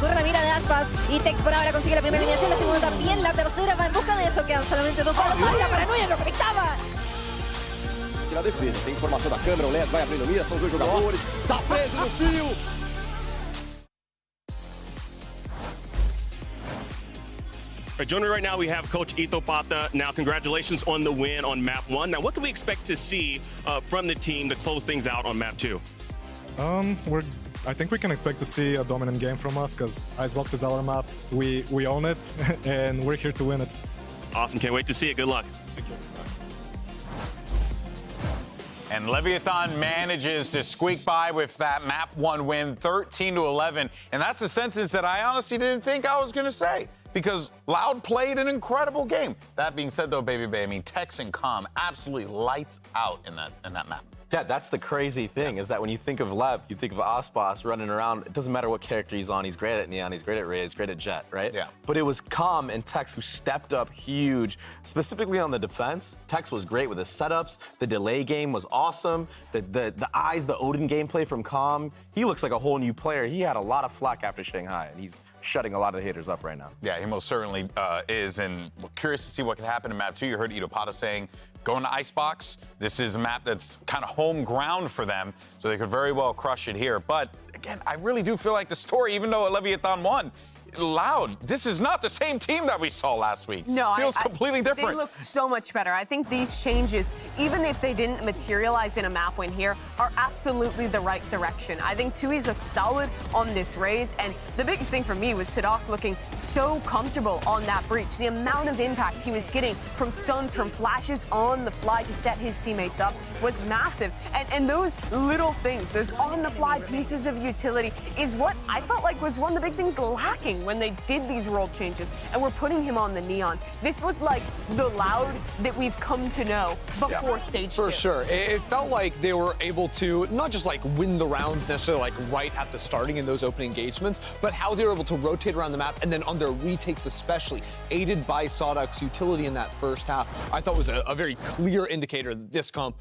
Ocurre la mira de Aspas y Tex por ahora consigue la primera eliminación, la segunda también, la tercera va en busca de eso, quedan solamente 2 balas. ¡Ay, la paranoia lo conectaba! Tira a defesa, tem informação da câmera, o Leto vai abrindo mira, são os dois jogadores, tá preso no fio! Joining me right now, we have Coach Ito Pata. Now, congratulations on the win on Map 1. Now, what can we expect to see from the team to close things out on Map 2? I think we can expect to see a dominant game from us because Icebox is our map. We own it, and we're here to win it. Awesome. Can't wait to see it. Good luck. Thank you. And Leviatán manages to squeak by with that Map 1 win, 13-11. And that's a sentence that I honestly didn't think I was going to say, because Loud played an incredible game. That being said, though, baby, I mean, Tex and Com absolutely lights out in that map. Yeah, that's the crazy thing, is that when you think of Lev, you think of Aspas running around. It doesn't matter what character he's on. He's great at Neon, he's great at Ray, he's great at Jet, right? Yeah. But it was Com and Tex who stepped up huge, specifically on the defense. Tex was great with his setups. The delay game was awesome. The eyes, the Odin gameplay from Com. He looks like a whole new player. He had a lot of flack after Shanghai, and he's shutting a lot of the haters up right now. Yeah, he most certainly is, and we're curious to see what can happen in Map 2. You heard Ito Pata saying, going to Icebox, this is a map that's kind of home ground for them, so they could very well crush it here. But again, I really do feel like the story, even though Leviatán won, Loud, this is not the same team that we saw last week. No, feels completely different. They looked so much better. I think these changes, even if they didn't materialize in a map win here, are absolutely the right direction. I think Tui's looked solid on this raise, and the biggest thing for me was Sadok looking so comfortable on that breach. The amount of impact he was getting from stuns, from flashes on the fly to set his teammates up was massive. And those little things, those on-the-fly pieces of utility is what I felt like was one of the big things lacking when they did these role changes and were putting him on the Neon. This looked like the Loud that we've come to know before stage 2. For sure. It felt like they were able to not just like win the rounds necessarily like right at the starting in those opening engagements, but how they were able to rotate around the map and then on their retakes especially, aided by Sadok's utility in that first half, I thought was a very clear indicator that this comp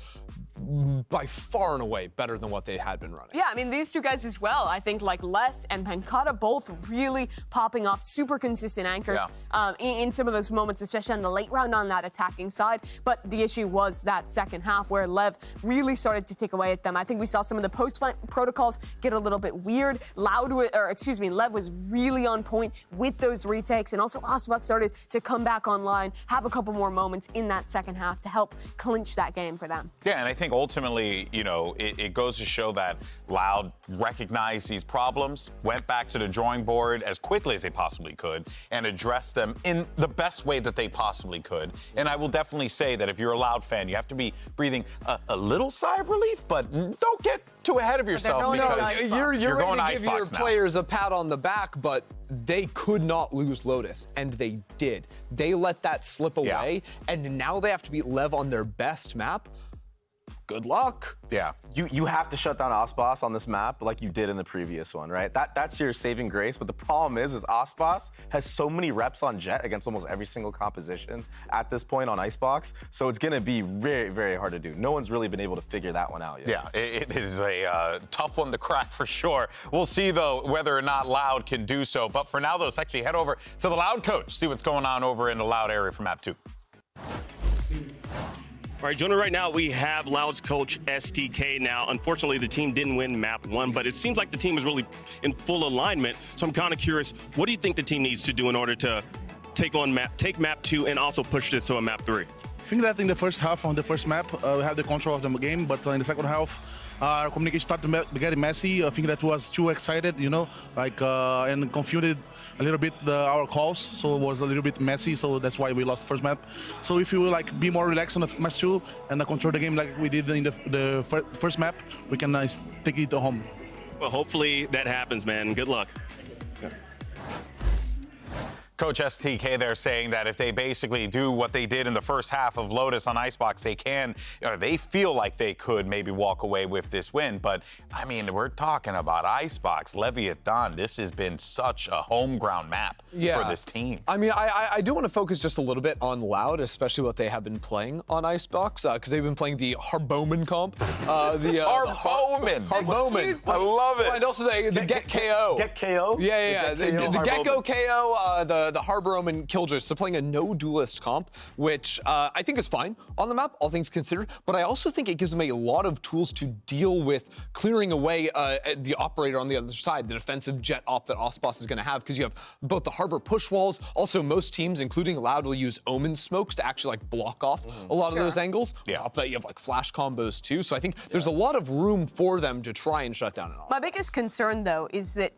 by far and away better than what they had been running. Yeah, I mean, these two guys as well. I think like Les and Pancata both really popping off, super consistent anchors in some of those moments, especially on the late round on that attacking side. But the issue was that second half where Lev really started to take away at them. I think we saw some of the post-fight protocols get a little bit weird. Lev was really on point with those retakes, and also Aspas started to come back online, have a couple more moments in that second half to help clinch that game for them. Yeah, and I think ultimately, you know, it goes to show that Loud recognized these problems, went back to the drawing board as quickly as they possibly could, and addressed them in the best way that they possibly could. And I will definitely say that if you're a Loud fan, you have to be breathing a little sigh of relief, but don't get too ahead of yourself because you're going ready to give your now. players a pat on the back, but they could not lose Lotus, and they did. They let that slip away, and now they have to beat Lev on their best map. Good luck. Yeah. You have to shut down Aspas on this map like you did in the previous one, right? That's your saving grace. But the problem is Aspas has so many reps on Jet against almost every single composition at this point on Icebox. So it's going to be very, very hard to do. No one's really been able to figure that one out yet. Yeah, it is a tough one to crack for sure. We'll see, though, whether or not Loud can do so. But for now, though, let's actually head over to the Loud coach, see what's going on over in the Loud area for Map 2. All right, joining right now, we have Loud's coach, STK. Now, unfortunately, the team didn't win Map 1, but it seems like the team is really in full alignment. So I'm kind of curious, what do you think the team needs to do in order to take Map 2 and also push this to a Map 3? I think that in the first half on the first map, we had the control of the game, but in the second half, our communication started getting messy. I think that was too excited, you know, like, and confused a little bit our calls, so it was a little bit messy, so that's why we lost the first map. So if you like be more relaxed on the match 2 and control the game like we did in the first map, we can take it home. Well, hopefully that happens, man. Good luck. Coach STK there saying that if they basically do what they did in the first half of Lotus on Icebox, they feel like they could maybe walk away with this win. But, I mean, we're talking about Icebox, Leviatán. This has been such a home ground map for this team. I mean, I do want to focus just a little bit on Loud, especially what they have been playing on Icebox, because they've been playing the Harboman comp. Harboman. Harboman. I love it. And also the Get KO. Get KO? Yeah. The Get-Go KO, the Harbor Omen Killjoy. So playing a no duelist comp, which I think is fine on the map, all things considered. But I also think it gives them a lot of tools to deal with clearing away the operator on the other side, the defensive jet op that Osboss is going to have, because you have both the Harbor push walls. Also, most teams, including Loud, will use Omen smokes to actually like block off a lot of those angles. On top of that, you have like flash combos too. So I think there's a lot of room for them to try and shut down an Osboss. My biggest concern, though, is that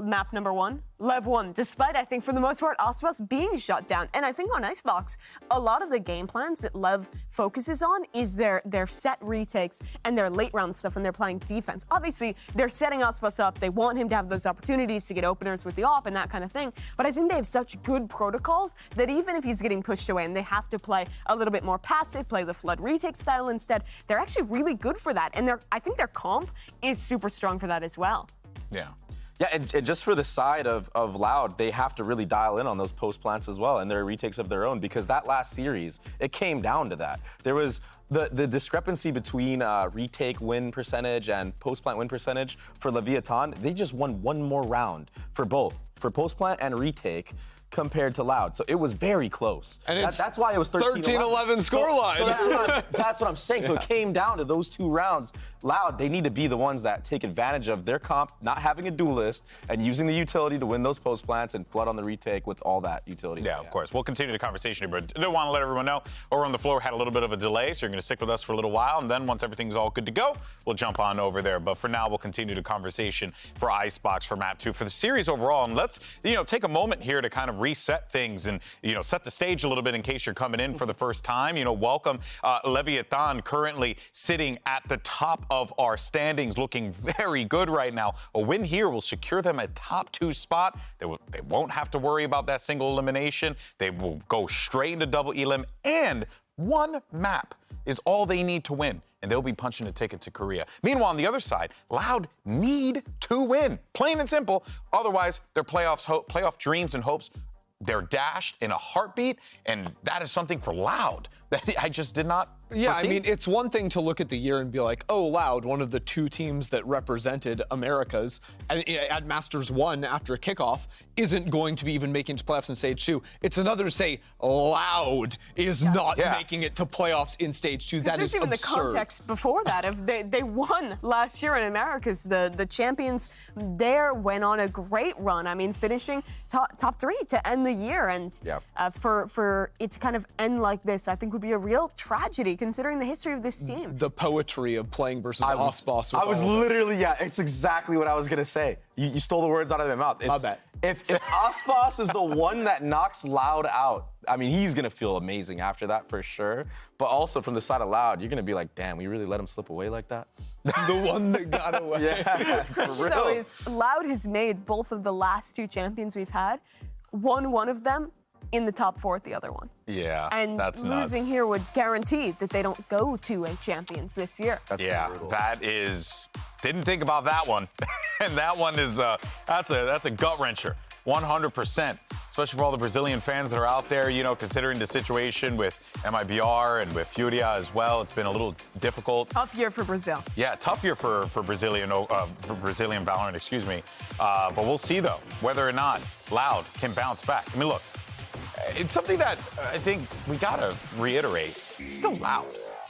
map number 1, Lev 1, despite, I think, for the most part, Osboss being shut down. And I think on Icebox, a lot of the game plans that Lev focuses on is their set retakes and their late round stuff when they're playing defense. Obviously, they're setting Osboss up. They want him to have those opportunities to get openers with the op and that kind of thing. But I think they have such good protocols that even if he's getting pushed away and they have to play a little bit more passive, play the flood retake style instead, they're actually really good for that. And I think their comp is super strong for that as well. Yeah, and just for the side of Loud, they have to really dial in on those post plants as well and their retakes of their own, because that last series, it came down to that. There was the discrepancy between retake win percentage and post plant win percentage for Leviatán. They just won one more round for both, for post plant and retake, compared to Loud. So it was very close. And that's why it was 13-11 scoreline. So that's what I'm saying. So it came down to those 2 rounds. Loud, they need to be the ones that take advantage of their comp not having a duelist and using the utility to win those post plants and flood on the retake with all that utility. Yeah, of course. We'll continue the conversation here, but I do want to let everyone know over on the floor had a little bit of a delay, so you're going to stick with us for a little while, and then once everything's all good to go, we'll jump on over there. But for now, we'll continue the conversation for Icebox for map 2 for the series overall, and let's take a moment here to kind of reset things and set the stage a little bit in case you're coming in for the first time. Welcome Leviatán, currently sitting at the top of our standings, looking very good right now. A win here will secure them a top 2 spot. They won't have to worry about that single elimination. They will go straight into double elim, and 1 map is all they need to win, and they'll be punching a ticket to Korea. Meanwhile, on the other side, Loud need to win, plain and simple. Otherwise, their playoff dreams and hopes, they're dashed in a heartbeat, and that is something for Loud that I just did not Yeah, foresee. I mean, it's one thing to look at the year and be like, oh, Loud, one of the 2 teams that represented Americas at Masters 1 after Kickoff, isn't going to be even making it to playoffs in Stage 2. It's another to say Loud is not making it to playoffs in Stage 2. That is even absurd. The context before that of they won last year in Americas. The champions there went on a great run. I mean, finishing top 3 to end the year, and for it to kind of end like this, I think would be a real tragedy considering the history of this team. The poetry of playing versus Osboss. I was literally, it's exactly what I was gonna say. You stole the words out of my mouth. I bet. If Osboss is the one that knocks Loud out, I mean, he's gonna feel amazing after that for sure. But also from the side of Loud, you're gonna be like, damn, we really let him slip away like that? The one that got away. Yeah, for real. So Loud has made both of the last 2 champions we've had, won one of them in the top 4 at the other one. Yeah, and that's nuts. Losing here would guarantee that they don't go to a champions this year. That's brutal. That is. Didn't think about that one, and that one is that's a gut wrencher, 100%. Especially for all the Brazilian fans that are out there, considering the situation with MIBR and with Furia as well. It's been a little difficult. Tough year for Brazil. Yeah, tough year for Brazilian Valorant, excuse me. But we'll see though whether or not Loud can bounce back. I mean, look, it's something that I think we gotta reiterate. It's still Loud,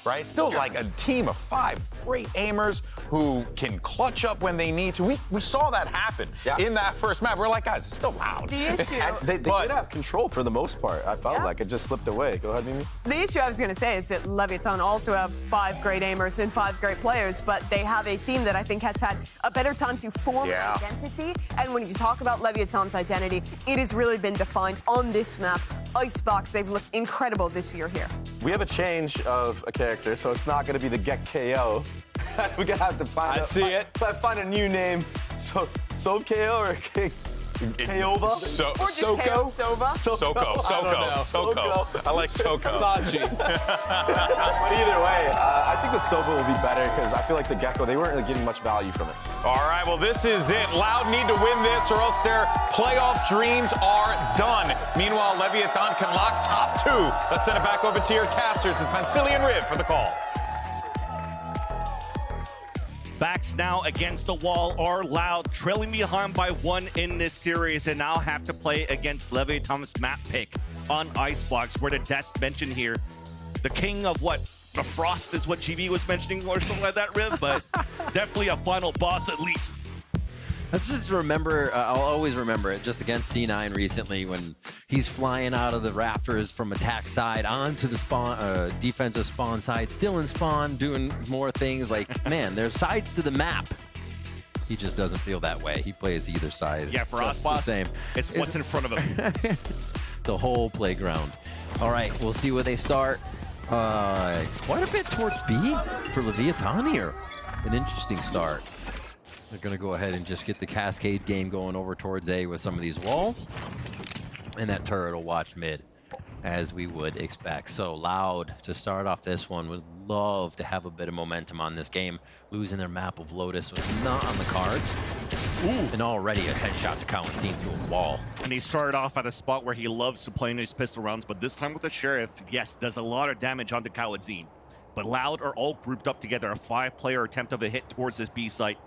right? Still like a team of 5 great aimers who can clutch up when they need to. We saw that happen in that first map. We're like, guys, it's still Loud. The issue. They did have control for the most part. I felt like it just slipped away. Go ahead, Mimi. The issue I was going to say is that Leviatán also have 5 great aimers and 5 great players, but they have a team that I think has had a better time to form an identity. And when you talk about Leviatán's identity, it has really been defined on this map. Icebox, they've looked incredible this year here. We have a change of a character, so it's not going to be the Get KO. We're going to have to find a new name. So KO or Keova? Or just KO Sova? Soko. I like Soko. Sachi. But either way, I think the Sova will be better because I feel like the Gecko, they weren't really getting much value from it. All right, well, this is it. Loud need to win this or else their playoff dreams are done. Meanwhile, Leviatán can lock top 2. Let's send it back over to your casters. It's Vansili and Riv for the call. Backs now against the wall are Loud, trailing behind by 1 in this series, and now have to play against Leviatán's map pick on Icebox, where the desk mentioned here, the king of what? The Frost is what GB was mentioning or something like that, Riv, but definitely a final boss at least. Let's just remember, I'll always remember it, just against C9 recently when he's flying out of the rafters from attack side onto the spawn, defensive spawn side, still in spawn, doing more things like, man, there's sides to the map. He just doesn't feel that way. He plays either side. Yeah, for us, the same. It's what's in front of him. It's the whole playground. All right, we'll see where they start. Quite a bit towards B for Leviatán here. An interesting start. They're going to go ahead and just get the Cascade game going over towards A with some of these walls. And that turret will watch mid, as we would expect. So Loud to start off this one. Would love to have a bit of momentum on this game. Losing their map of Lotus was not on the cards. Ooh. And already a headshot to Kawazin through a wall. And he started off at a spot where he loves to play in his pistol rounds, but this time with the Sheriff, yes, does a lot of damage onto Kawazin. But Loud are all grouped up together. A 5-player attempt of a hit towards this B site.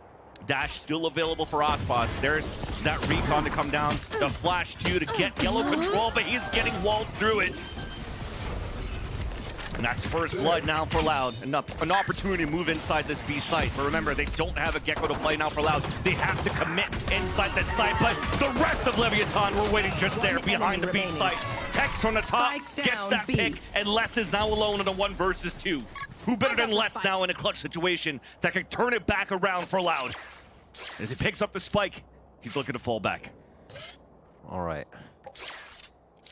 Dash still available for Ospas. There's that recon to come down. The flash to get yellow control, but he's getting walled through it. And that's first blood now for Loud. An opportunity to move inside this B site. But remember, they don't have a Gecko to play now for Loud. They have to commit inside this site. But the rest of Leviatán were waiting just there behind the B site. Text from the top gets that pick, and Les is now alone in a 1 versus 2. Who better than Les now in a clutch situation that can turn it back around for Loud? As he picks up the spike, he's looking to fall back. All right.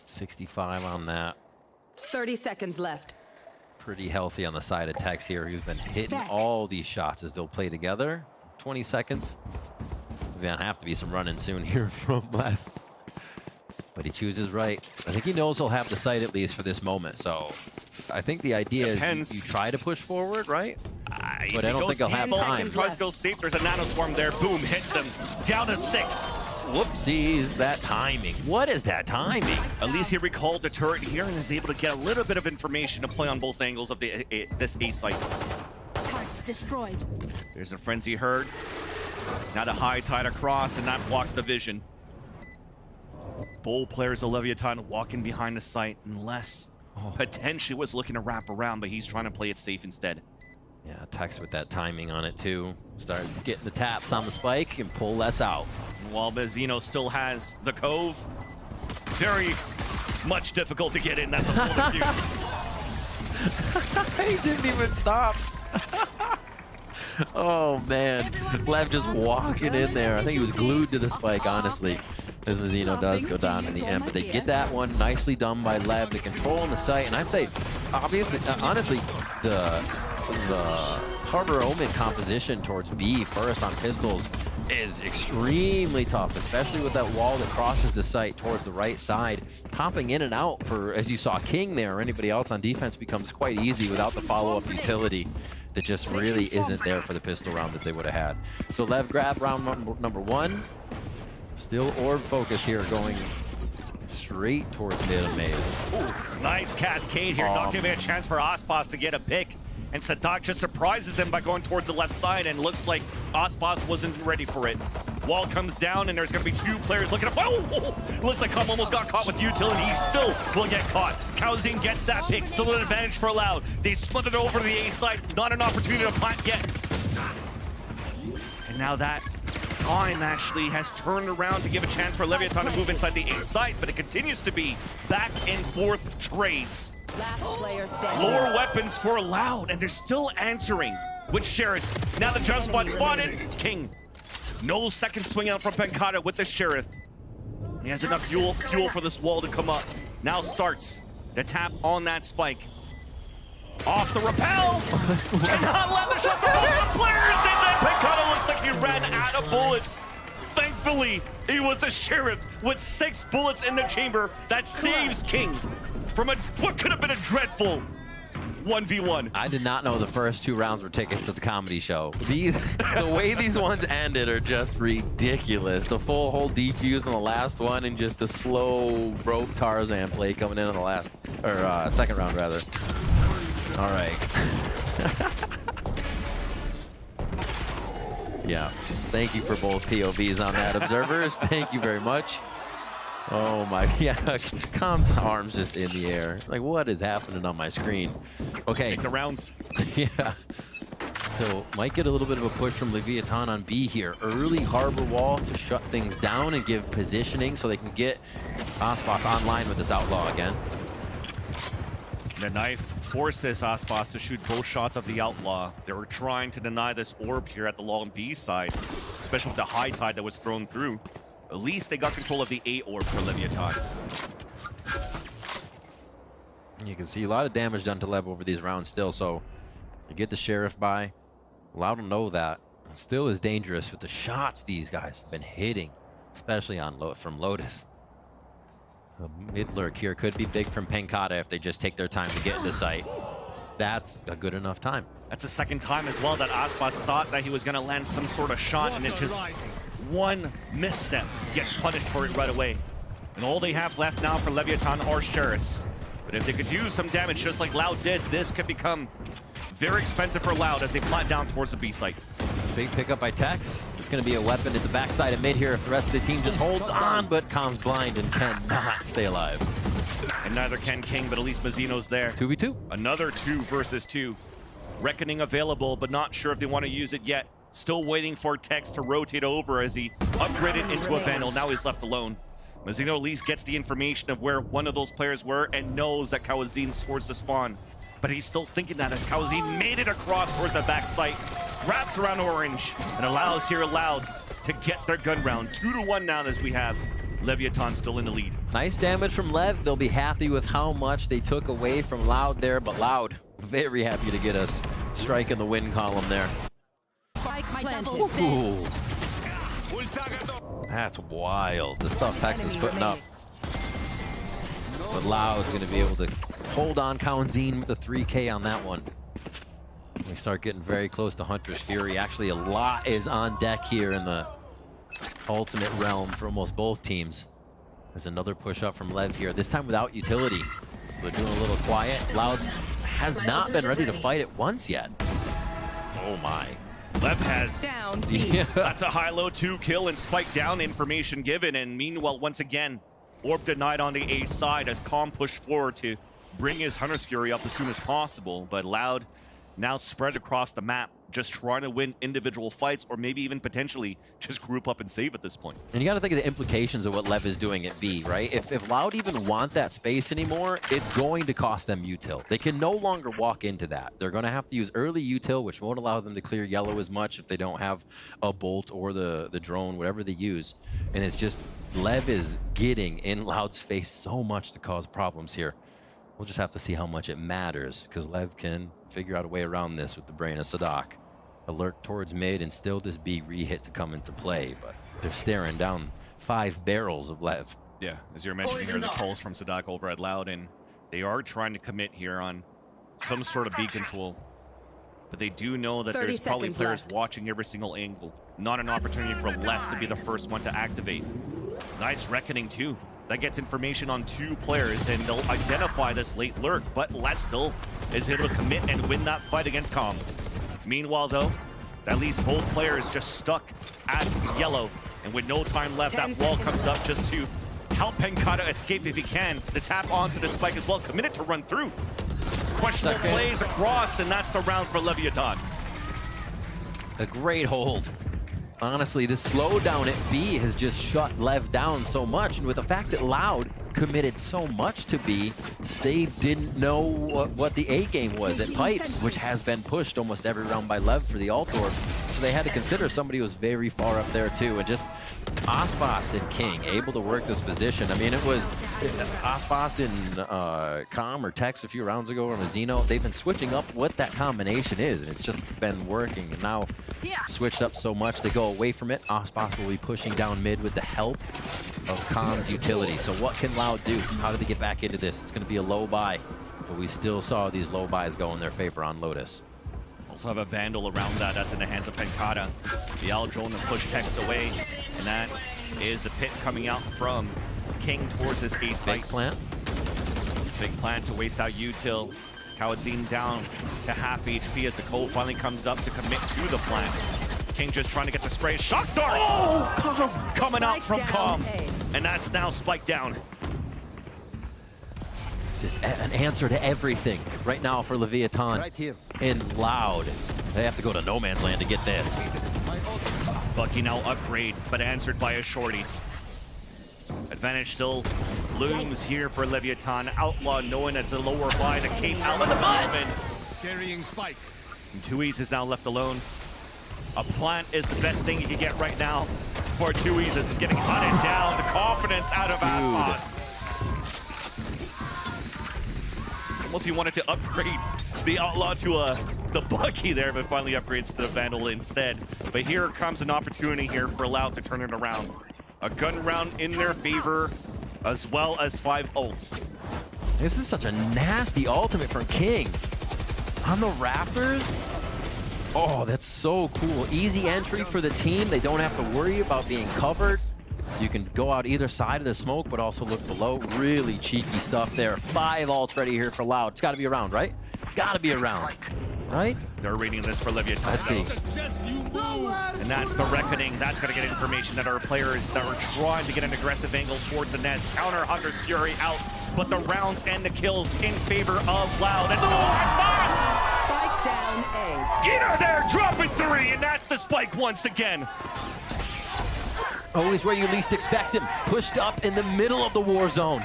65 on that. 30 seconds left. Pretty healthy on the side of Tex here. He's been hitting all these shots as they'll play together. 20 seconds. There's going to have to be some running soon here from Les. But he chooses right. I think he knows he'll have the site at least for this moment. So I think the idea is you try to push forward, right? But I don't think he'll have time. Tries to go safe. There's a nanoswarm there. Boom, hits him. Down to 6. Whoopsies, that timing. What is that timing? At least he recalled the turret here and is able to get a little bit of information to play on both angles of this A site. Targets destroyed. There's a frenzy herd. Now the high tide across, and that blocks the vision. Bold players of Leviatán walking behind the site, unless potentially was looking to wrap around, but he's trying to play it safe instead. Yeah, Tex with that timing on it too. Start getting the taps on the spike and pull less out. While Bezino still has the cove, very much difficult to get in. That's a full defuse. He didn't even stop. Oh man, Lev just walking in there. I think he was glued to the spike, honestly. As Mazino does go down in the end, but they get that one nicely done by Lev. The control on the site, and I'd say, obviously, honestly, the Harbor Omen composition towards B first on pistols is extremely tough, especially with that wall that crosses the site towards the right side. Hopping in and out for, as you saw, King there or anybody else on defense becomes quite easy without the follow-up utility that just really isn't there for the pistol round that they would have had. So Lev grab round number 1. Still orb focus here, going straight towards mid of maze. Ooh, nice cascade here, not giving a chance for Ospas to get a pick. And Sadak just surprises him by going towards the left side, and looks like Ospas wasn't ready for it. Wall comes down, and there's going to be 2 players looking up. Oh, looks like Cum almost got caught with utility. He still will get caught. Kawazin gets that pick, still an advantage for Loud. They smothered over to the A side, not an opportunity to plant yet. And now that time actually has turned around to give a chance for Leviatán to move inside the A site, but it continues to be back and forth trades. Last player standing. Lower weapons for Loud, and they're still answering with Sheriff. Now the jump spot spotted. King. No second swing out from Pencata with the Sheriff. He has enough fuel for this wall to come up. Now starts the tap on that spike. Off the rappel! Cannot let the shots are off the flares! And then Pencata looks like he ran out of bullets. Thankfully, it was the Sheriff with 6 bullets in the chamber that saves King from what could have been a dreadful 1v1. I did not know the first 2 rounds were tickets to the comedy show. The way these ones ended are just ridiculous. The full whole defuse on the last one and just a slow broke Tarzan play coming in on the last, or second round rather. All right. Yeah, thank you for both POVs on that, observers. Thank you very much. Oh my, yeah, Com's arms just in the air. Like, what is happening on my screen? Okay. Take the rounds. Yeah. So, might get a little bit of a push from Leviatán on B here. Early harbor wall to shut things down and give positioning so they can get Aspas online with this outlaw again. The knife forces Aspas to shoot both shots of the outlaw. They were trying to deny this orb here at the long B side, especially with the high tide that was thrown through. At least they got control of the A orb for Leviatán. You can see a lot of damage done to Lev over these rounds still, so you get the Sheriff by. Loud to know that. Still is dangerous with the shots these guys have been hitting, especially on from Lotus. The mid lurk here could be big from Penkata if they just take their time to get into sight. That's a good enough time. That's the second time as well that Aspas thought that he was going to land some sort of shot, and it just one misstep gets punished for it right away. And all they have left now for Leviatán are Sheriffs. But if they could do some damage just like Loud did, this could become very expensive for Loud as they flat down towards the B site. Big pickup by Tex. It's going to be a weapon at the backside of mid here if the rest of the team just holds on, but Com's blind and cannot stay alive. And neither can King, but at least Mazzino's there. 2v2. Another 2 versus 2. Reckoning available, but not sure if they want to use it yet. Still waiting for Tex to rotate over as he upgraded into a Vandal. Now he's left alone. Mazzino at least gets the information of where one of those players were and knows that Kawazin's towards the spawn. But he's still thinking that as Kawazin made it across towards the back site, wraps around Orange, and allows here Loud to get their gun round. 2-1 now as we have Leviatán still in the lead. Nice damage from Lev. They'll be happy with how much they took away from Loud there, but Loud very happy to get us strike in the win column there. Ooh. That's wild. The stuff Tex is putting up. But Loud's going to be able to hold on Kawazin with a 3K on that one. We start getting very close to Hunter's Fury. Actually, a lot is on deck here in the ultimate realm for almost both teams. There's another push up from Lev here, this time without utility. So they're doing a little quiet. Loud has not been ready to fight it once yet. Oh my. Lev has Down. Yeah. That's a high-low 2 kill and spike down information given. And meanwhile, once again, orb denied on the A side as Calm pushed forward to bring his Hunter's Fury up as soon as possible. But Loud now spread across the map, just trying to win individual fights or maybe even potentially just group up and save at this point. And you got to think of the implications of what Lev is doing at B, right? If Loud even want that space anymore, it's going to cost them util. They can no longer walk into that. They're going to have to use early util, which won't allow them to clear yellow as much if they don't have a bolt or the drone, whatever they use. And it's just, Lev is getting in Loud's face so much to cause problems here. We'll just have to see how much it matters, because Lev can figure out a way around this with the brain of Sadak. Alert towards mid and still this B re-hit to come into play, but they're staring down 5 barrels of Lev. Yeah, as you're mentioning here, the calls from Sadak over at Loud, and they are trying to commit here on some sort of B control. But they do know that there's probably players watching every single angle. Not an opportunity for Les to be the first one to activate. Nice reckoning too. That gets information on 2 players, and they'll identify this late lurk, but Les still is able to commit and win that fight against Calm. Meanwhile, though, at least both players just stuck at yellow, and with no time left, that wall comes up just to help Penkata escape if he can. The tap onto the spike as well, committed to run through. Questionable plays across, and that's the round for Leviatán. A great hold. Honestly, the slowdown at B has just shut Lev down so much, and with the fact that Loud committed so much to B, they didn't know what the A game was at Pipes, which has been pushed almost every round by Lev for the alt orb. So so they had to consider somebody who was very far up there too. And just Aspas and King able to work this position. I mean, it was Aspas and Com or Tex a few rounds ago, or Mazzino. They've been switching up what that combination is, and it's just been working. And now switched up so much, they go away from it. Aspas will be pushing down mid with the help of Com's utility. So what can Loud do? How do they get back into this? It's going to be a low buy, but we still saw these low buys go in their favor on Lotus. Also have a Vandal around that. That's in the hands of Penkata. The Aldrone to push Tex away. And that is the pit coming out from King towards his A site. Big plant. Big plant to waste out util. Kawadzine down to half HP as the Cole finally comes up to commit to the plant. King just trying to get the spray. Shock darts! Oh, Com! Coming out from Com. And that's now spiked down. Just an answer to everything right now for Leviatán. Right here. And Loud. They have to go to no man's land to get this. Bucky now upgrade, but answered by a shorty. Advantage still looms here for Leviatán. Outlaw knowing it's a lower buy. The cape out of the movement. Carrying spike. And Tuiz is now left alone. A plant is the best thing you can get right now for Tuiz as he's getting hunted down. The confidence out of Aspas. Almost he wanted to upgrade the Outlaw to the Bucky there, but finally upgrades to the Vandal instead. But here comes an opportunity here for Loud to turn it around. A gun round in their favor, as well as 5 ults. This is such a nasty ultimate from King. On the rafters? Oh, that's so cool. Easy entry for the team. They don't have to worry about being covered. You can go out either side of the smoke, but also look below. Really cheeky stuff there. 5 ults ready here for Loud. It's got to be around, right? Got to be around, right? They're reading this for Leviatán. Let's see. And that's the reckoning. That's going to get information that our players that are trying to get an aggressive angle towards the nest. Counter Hunter's Fury out, but the rounds and the kills in favor of Loud. And Spike down A. get her there, dropping 3, and that's the spike once again. Always where you least expect him. Pushed up in the middle of the war zone.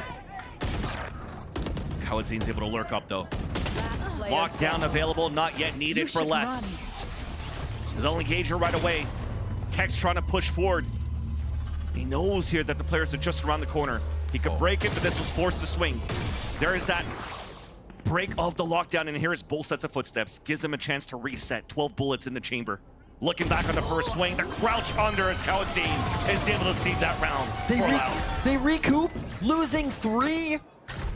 Kawadzine's able to lurk up though. Lockdown available, not yet needed for less. They'll engage her right away. Tex trying to push forward. He knows here that the players are just around the corner. He could break it, but this was forced to swing. There is that break of the lockdown, and here's both sets of footsteps. Gives him a chance to reset. 12 bullets in the chamber. Looking back on the first swing, the crouch under as Kawadzine is able to see that round. They recoup, losing 3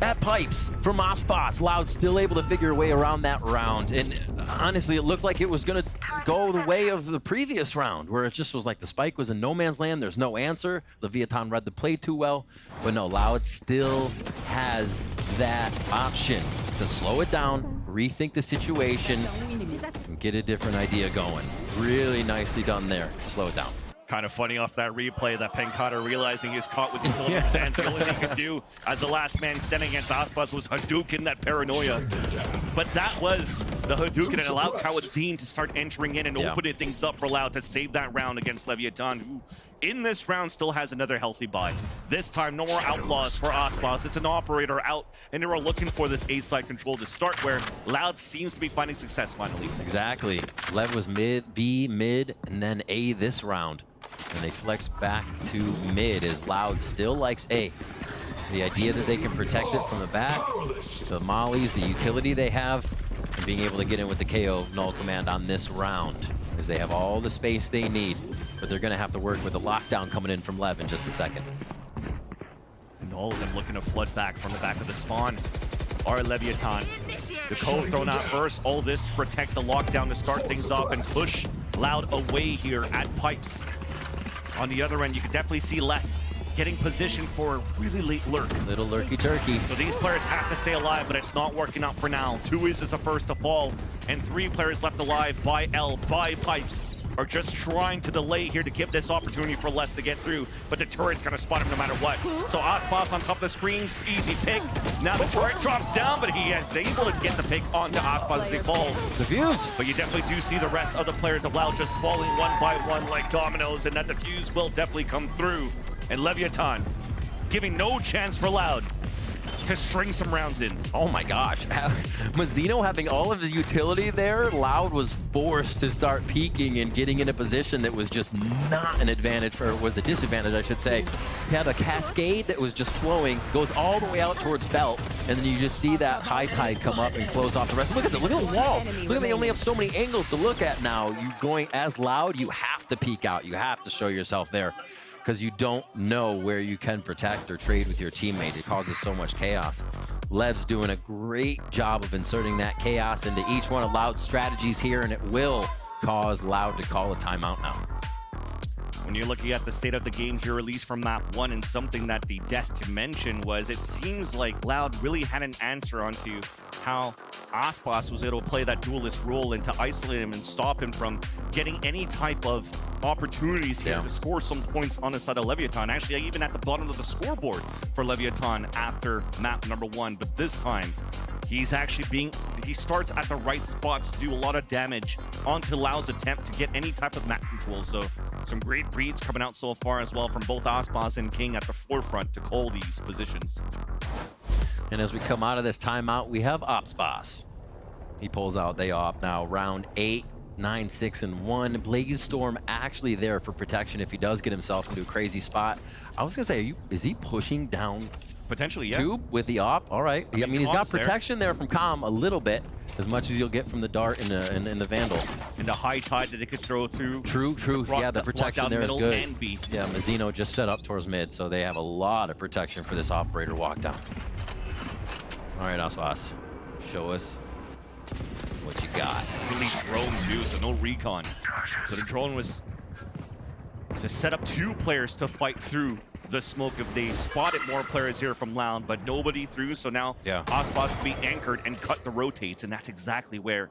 at pipes from Aspas. Loud still able to figure a way around that round. And honestly, it looked like it was going to go the way of the previous round, where it just was like the spike was in no man's land. There's no answer. Leviatán read the play too well. But no, Loud still has that option to slow it down, rethink the situation, and get a different idea going. Really nicely done there to slow it down. Kind of funny off that replay that Penkata realizing he's caught with the little stance. The only thing he could do as the last man standing against Aspas was Hadouken that paranoia. But that was the Hadouken and allowed Kawadzine to start entering in and opening things up for Loud to save that round against Leviatán, who in this round still has another healthy buy. This time, no more outlaws for Aspas. It's an operator out, and they were looking for this A-side control to start where Loud seems to be finding success finally. Exactly. Lev was mid, B, mid, and then A this round. And they flex back to mid as Loud still likes A. The idea that they can protect it from the back, the mollies, the utility they have, and being able to get in with the KO null command on this round. Because they have all the space they need, but they're going to have to work with the lockdown coming in from Lev in just a second. And all of them looking to flood back from the back of the spawn are Leviatán. The code thrown out first, all this to protect the lockdown to start things off and push Loud away here at pipes. On the other end, you can definitely see less getting positioned for a really late lurk. Little lurky turkey. So these players have to stay alive, but it's not working out for now. Tuiz is the first to fall, and 3 players left alive by L, by pipes, are just trying to delay here to give this opportunity for Les to get through, but the turret's gonna spot him no matter what. So Aspas on top of the screens, easy pick. Now the turret drops down, but he is able to get the pick onto Aspas as he falls. Defuse. But you definitely do see the rest of the players of Loud just falling one by one like dominoes, and that defuse will definitely come through. And Leviatán giving no chance for Loud to string some rounds in. Oh my gosh. Mazzino having all of his utility there, Loud was forced to start peeking and getting in a position that was just not an advantage, or was a disadvantage, I should say. He had a cascade that was just flowing, goes all the way out towards Belt, and then you just see that high tide come up and close off the rest. Look at the wall. Look at, they only have so many angles to look at now. You going as Loud, you have to peek out. You have to show yourself there, because you don't know where you can protect or trade with your teammate. It causes so much chaos. Lev's doing a great job of inserting that chaos into each one of Loud's strategies here, and it will cause Loud to call a timeout now. When you're looking at the state of the game here, released from map 1, and something that the desk mentioned was it seems like Loud really had an answer onto how Aspas was able to play that duelist role and to isolate him and stop him from getting any type of opportunities here to score some points on the side of Leviatán. Actually, even at the bottom of the scoreboard for Leviatán after map number 1, but this time he's actually he starts at the right spots to do a lot of damage onto Loud's attempt to get any type of map control. So some great reads coming out so far as well from both Aspas and King at the forefront to call these positions. And as we come out of this timeout, we have Aspas. He pulls out, they opt now. Round 8, 9, 6, and 1. Blaze Storm actually there for protection if he does get himself into a crazy spot. I was gonna say, is he pushing down potentially, yeah, tube with the op? All right. I mean he's got protection there from Com a little bit, as much as you'll get from the dart and the Vandal. And the high tide that they could throw through. True. Yeah, the protection there is good. And B. Yeah, Mazzino just set up towards mid, so they have a lot of protection for this operator walk down. All right, Aspas, show us what you got. Really drone too, so no recon. So the drone was to set up 2 players to fight through the smoke. If they spotted more players here from Loud, but nobody through, so now Aspas can be anchored and cut the rotates, and that's exactly where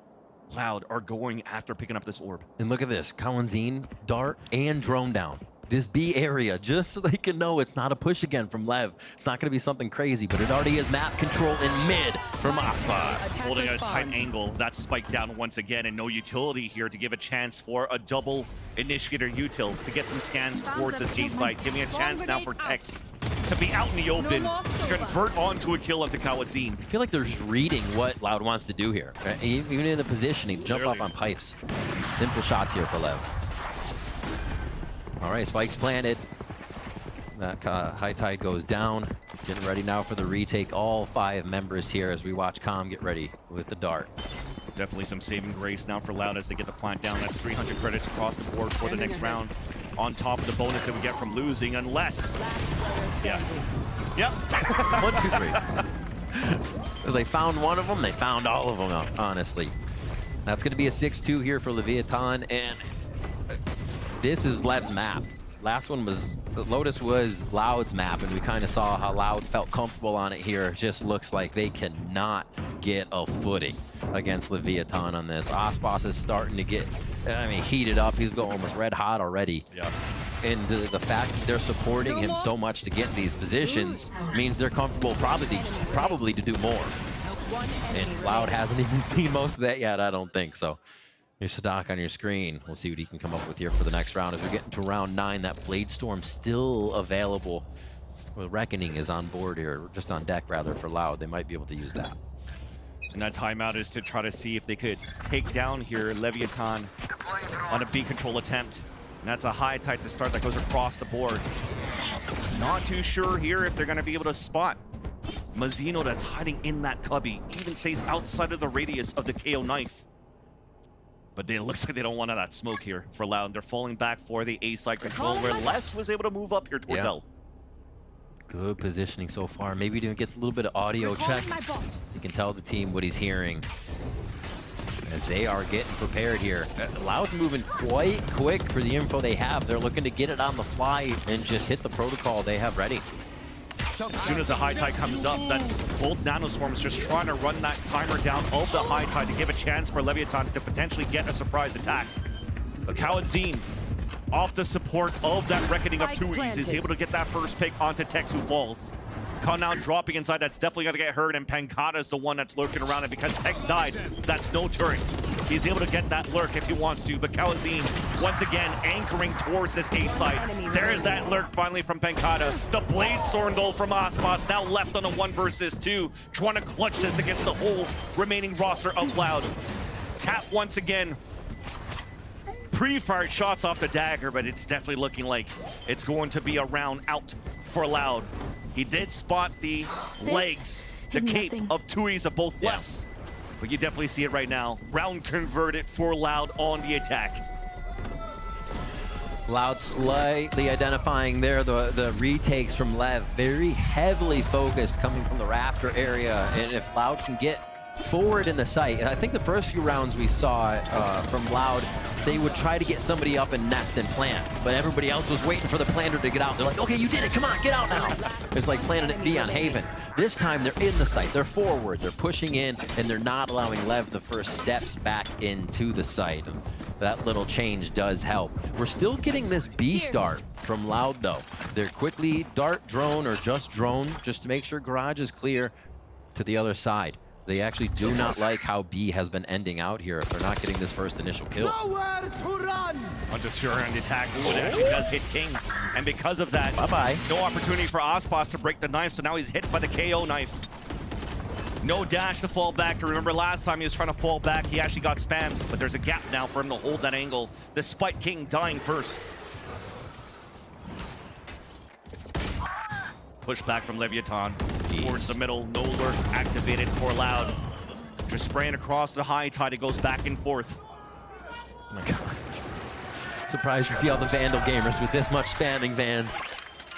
Loud are going after picking up this orb. And look at this, Kawanzine, dart, and drone down. This B area, just so they can know it's not a push again from Lev. It's not going to be something crazy, but it already is map control in mid from Aspas. Holding a tight angle, that's spiked down once again, and no utility here to give a chance for a double initiator util to get some scans towards this A site, giving a chance now for Tex to be out in the open, to convert onto a kill onto Kawanzine. I feel like they're just reading what Loud wants to do here. Right? Even in the positioning, jump up on pipes. Simple shots here for Lev. All right, spikes planted. That high tide goes down. Getting ready now for the retake. All 5 members here as we watch Com get ready with the dart. Definitely some saving grace now for Loud as they get the plant down. That's 300 credits across the board for the next round, on top of the bonus that we get from losing, unless... Yep. 1, 2, 3. As they found one of them, they found all of them, honestly. That's going to be a 6-2 here for Leviatán, and this is Lev's map. Last one was, Lotus was Loud's map, and we kind of saw how Loud felt comfortable on it here. It just looks like they cannot get a footing against Leviatán on this. Aspas is starting to get, heated up. He's going almost red hot already. Yeah. And the fact that they're supporting him so much to get in these positions means they're comfortable probably to do more. And Loud hasn't even seen most of that yet, I don't think so. Here's Sadak on your screen. We'll see what he can come up with here for the next round. As we get into round 9, that Blade Storm still available. Well, Reckoning is on board here, just on deck rather, for Loud. They might be able to use that. And that timeout is to try to see if they could take down here Leviatán on a B control attempt. And that's a high tide to start that goes across the board. Not too sure here if they're going to be able to spot Mazzino that's hiding in that cubby. Even stays outside of the radius of the KO knife. But it looks like they don't want that smoke here for Loud. They're falling back for the A side control, where Les was able to move up here towards L. Good positioning so far. Maybe he gets a little bit of audio check. You can tell the team what he's hearing as they are getting prepared here. Loud's moving quite quick for the info they have. They're looking to get it on the fly and just hit the protocol they have ready. As soon as the high tide comes up, that's both nanoswarms just trying to run that timer down of the high tide to give a chance for Leviatán to potentially get a surprise attack. But Kawanzine, off the support of that Reckoning of 2Es, is able to get that first pick onto Tex, who falls. Con now dropping inside, that's definitely going to get hurt, and Pancata is the one that's lurking around, and because Tex died, that's no turret. He's able to get that lurk if he wants to, but Kawazine once again anchoring towards this A site. There's that lurk finally from Penkata. The Blade Storm though from Aspas, now left on a 1 versus 2, trying to clutch this against the whole remaining roster of Loud. Tap once again. Pre-fired shots off the dagger, but it's definitely looking like it's going to be a round out for Loud. He did spot the legs, the cape of Tui's of both Wes. But you definitely see it right now. Round converted for Loud on the attack. Loud slightly identifying there the retakes from Lev. Very heavily focused coming from the rafter area. And if Loud can get forward in the site, I think the first few rounds we saw from Loud, they would try to get somebody up and nest and plant, but everybody else was waiting for the planter to get out. They're like, okay, you did it, come on, get out now. It's like planting at B on Haven. This time they're in the site, they're forward, they're pushing in, and they're not allowing Lev the first steps back into the site. That little change does help. We're still getting this B start from Loud though. They're quickly dart, drone, or just drone, just to make sure garage is clear to the other side. They actually do not like how B has been ending out here if they're not getting this first initial kill. Nowhere to run! Undersfury on the attack, it actually does hit King. And because of that, no opportunity for Aspas to break the knife, so now he's hit by the KO knife. No dash to fall back. Remember last time he was trying to fall back, he actually got spammed, but there's a gap now for him to hold that angle, despite King dying first. Push back from Leviatán towards the middle. No lurk activated for Loud. Just spraying across the high tide. It goes back and forth. Oh my god. Surprised to see all the Vandal gamers with this much spamming Vans.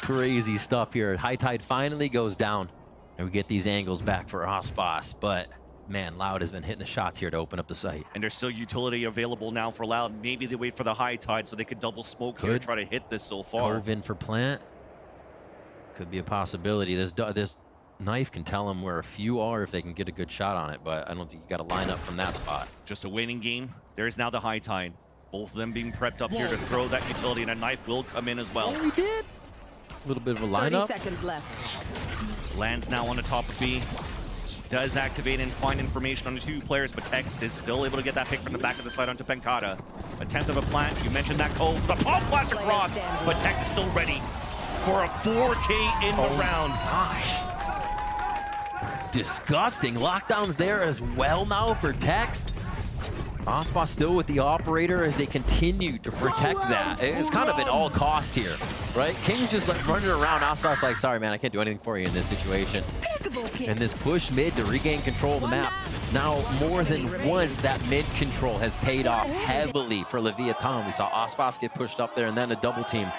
Crazy stuff here. High tide finally goes down. And we get these angles back for Aspas. But man, Loud has been hitting the shots here to open up the site. And there's still utility available now for Loud. Maybe they wait for the high tide so they could double smoke here and try to hit this so far. Cove in for plant. Could be a possibility. This knife can tell them where a few are if they can get a good shot on it, but I don't think you got to line up from that spot. Just a waiting game. There's now the high tide. Both of them being prepped up here to throw that utility, and a knife will come in as well. Oh, he did. A little bit of a lineup. 30 seconds left. Lands now on the top of B. Does activate and find information on the 2 players, but Tex is still able to get that pick from the back of the side onto Penkata. A 10th of a plant. You mentioned that Cove. The pop flash across, but Tex is still ready for a 4K in the round. Gosh. Disgusting. Lockdowns there as well now for Tex. Aspas still with the operator as they continue to protect that. It's kind of an all cost here, right? King's just like running around. Aspas like, sorry man, I can't do anything for you in this situation. And this push mid to regain control of the map. Now more than once that mid control has paid off heavily for Leviatán. We saw Aspas get pushed up there and then a double team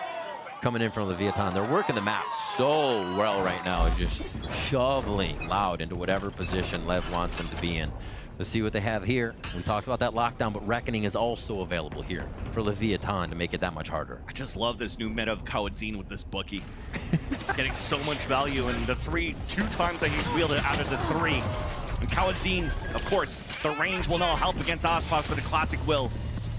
coming in from Leviatán. They're working the map so well right now, just shoveling Loud into whatever position Lev wants them to be in. Let's see what they have here. We talked about that lockdown, but Reckoning is also available here for Leviatán to make it that much harder. I just love this new meta of Kawazine with this bookie. Getting so much value, and the 2 times that he's wielded out of the 3. And Kawazine, of course, the range will now help against Aspas for the classic will.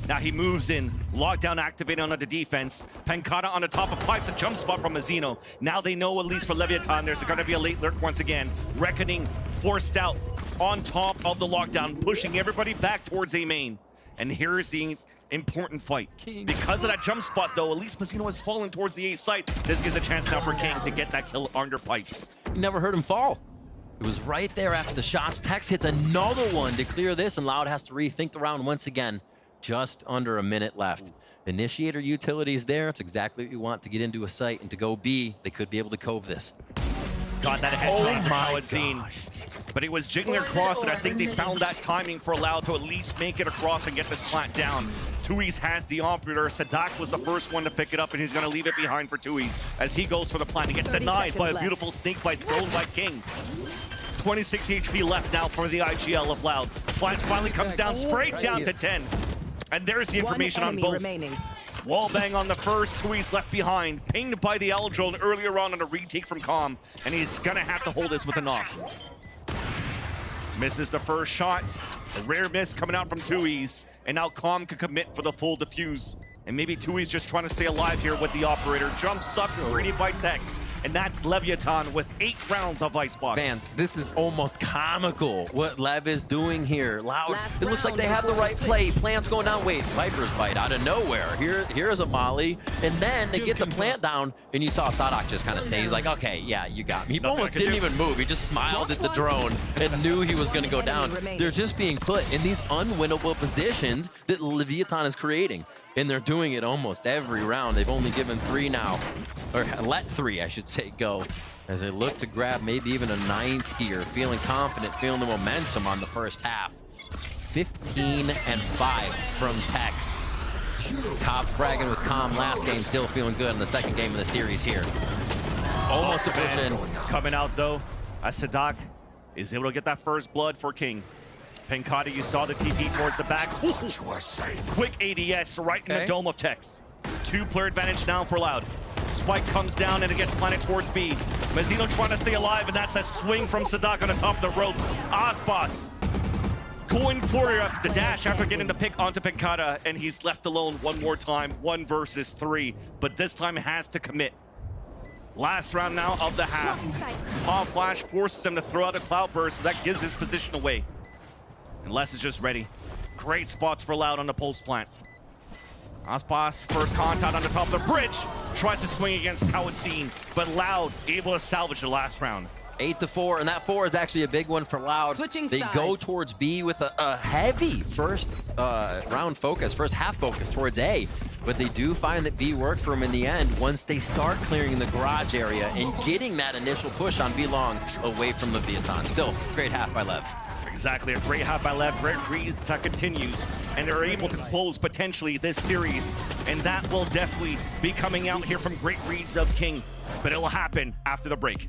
Now he moves in, lockdown activated on the defense. Penkata on the top of pipes, a jump spot from Mazino. Now they know, at least for Leviatán, there's going to be a late lurk once again. Reckoning forced out on top of the lockdown, pushing everybody back towards A main. And here's the important fight. Because of that jump spot, though, at least Mazino has fallen towards the A site. This gives a chance now for King to get that kill under pipes. You never heard him fall. It was right there after the shots. Tex hits another one to clear this, and Loud has to rethink the round once again. Just under a minute left. Initiator utilities there. It's exactly what you want to get into a site, and to go B, they could be able to cove this. Got that headshot from Kawazine. But he was jiggling across, and I think they found that timing for Loud to at least make it across and get this plant down. Tui's has the operator. Sadak was the first one to pick it up, and he's going to leave it behind for Tui's as he goes for the plant. He gets denied by a beautiful snake bite thrown by King. 26 HP left now for the IGL of Loud. Plant finally comes down, sprayed down to 10. And there's the information on both. Wallbang on the first, Tui's left behind. Pinged by the L drone earlier on a retake from Calm, and he's going to have to hold this with a knock. Misses the first shot. A rare miss coming out from Tui's. And now Calm can commit for the full defuse. And maybe Tui's just trying to stay alive here with the operator. Jumps up, greedy by Tex. and that's Leviatán with 8 rounds of Icebox. Man, this is almost comical what Lev is doing here. Loud. It looks like they have the right play. Plant's going down. Wait, Viper's Bite out of nowhere. Here's a molly, and then they get the plant down, and you saw Sadak just kind of stay. He's like, okay, yeah, you got me. He almost didn't even move. He just smiled at the drone and knew he was going to go down. They're just being put in these unwinnable positions that Leviatán is creating, and they're doing it almost every round. They've only given 3 now, or let 3, I should say, go, as they look to grab maybe even a 9th here, feeling confident, feeling the momentum on the first half. 15-5 from Tex. Top fragging with Calm last game, still feeling good in the second game of the series here. Almost a push in. Coming out though, as Sadak is able to get that first blood for King. Penkata, you saw the TP towards the back. Ooh, quick ADS right in the dome of Tex. 2-player advantage now for Loud. Spike comes down and it gets planted towards B. Mazzino trying to stay alive, and that's a swing from Sadak on the top of the ropes. Ozboss going for the dash after getting the pick onto Penkata, and he's left alone one more time, 1 versus 3, but this time has to commit. Last round now of the half. Paw Flash forces him to throw out a Cloudburst, so that gives his position away. And Les is just ready. Great spots for Loud on the pulse plant. Ozboss, first contact on the top of the bridge, tries to swing against Kawatzin, but Loud able to salvage the last round. 8-4, and that 4 is actually a big one for Loud. They go towards B with a heavy first round focus, first half focus towards A. But they do find that B worked for them in the end once they start clearing the garage area and getting that initial push on B long away from Leviatán. Still, great half by Lev. Exactly, a great half by Lev, great reads that continues, and they're able to close potentially this series, and that will definitely be coming out here from great reads of King, but it will happen after the break.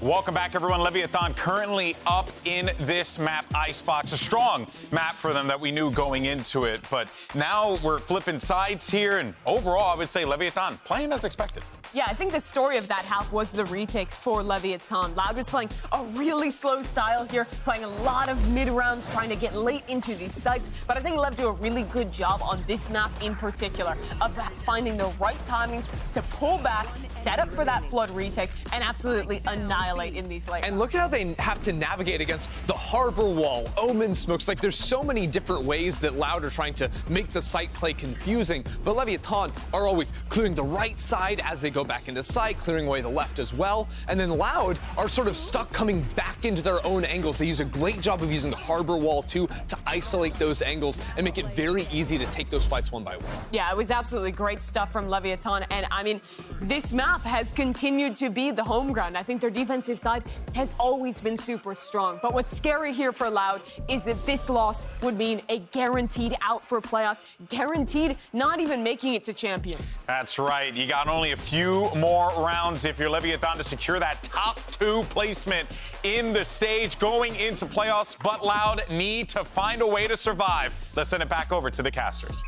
Welcome back, everyone. Leviatán currently up in this map, Icebox. A strong map for them that we knew going into it. But now we're flipping sides here. And overall, I would say Leviatán playing as expected. Yeah, I think the story of that half was the retakes for Leviatán. Loud was playing a really slow style here, playing a lot of mid-rounds, trying to get late into these sites. But I think Lev do a really good job on this map in particular of finding the right timings to pull back, set up for that flood retake, and absolutely annihilate in these late And look at how they have to navigate against the harbor wall, omen smokes. Like, there's so many different ways that Loud are trying to make the site play confusing. But Leviatán are always clearing the right side as they go back into sight, clearing away the left as well. And then Loud are sort of stuck coming back into their own angles. They use a great job of using the harbor wall too to isolate those angles and make it very easy to take those fights one by one. Yeah, it was absolutely great stuff from Leviatán. And I mean, this map has continued to be the home ground. I think their defensive side has always been super strong. But what's scary here for Loud is that this loss would mean a guaranteed out for playoffs, guaranteed not even making it to Champions. That's right. You got only a few more rounds if you're Leviatán to secure that top 2 placement in the stage going into playoffs. But Loud need to find a way to survive. Let's send it back over to the casters.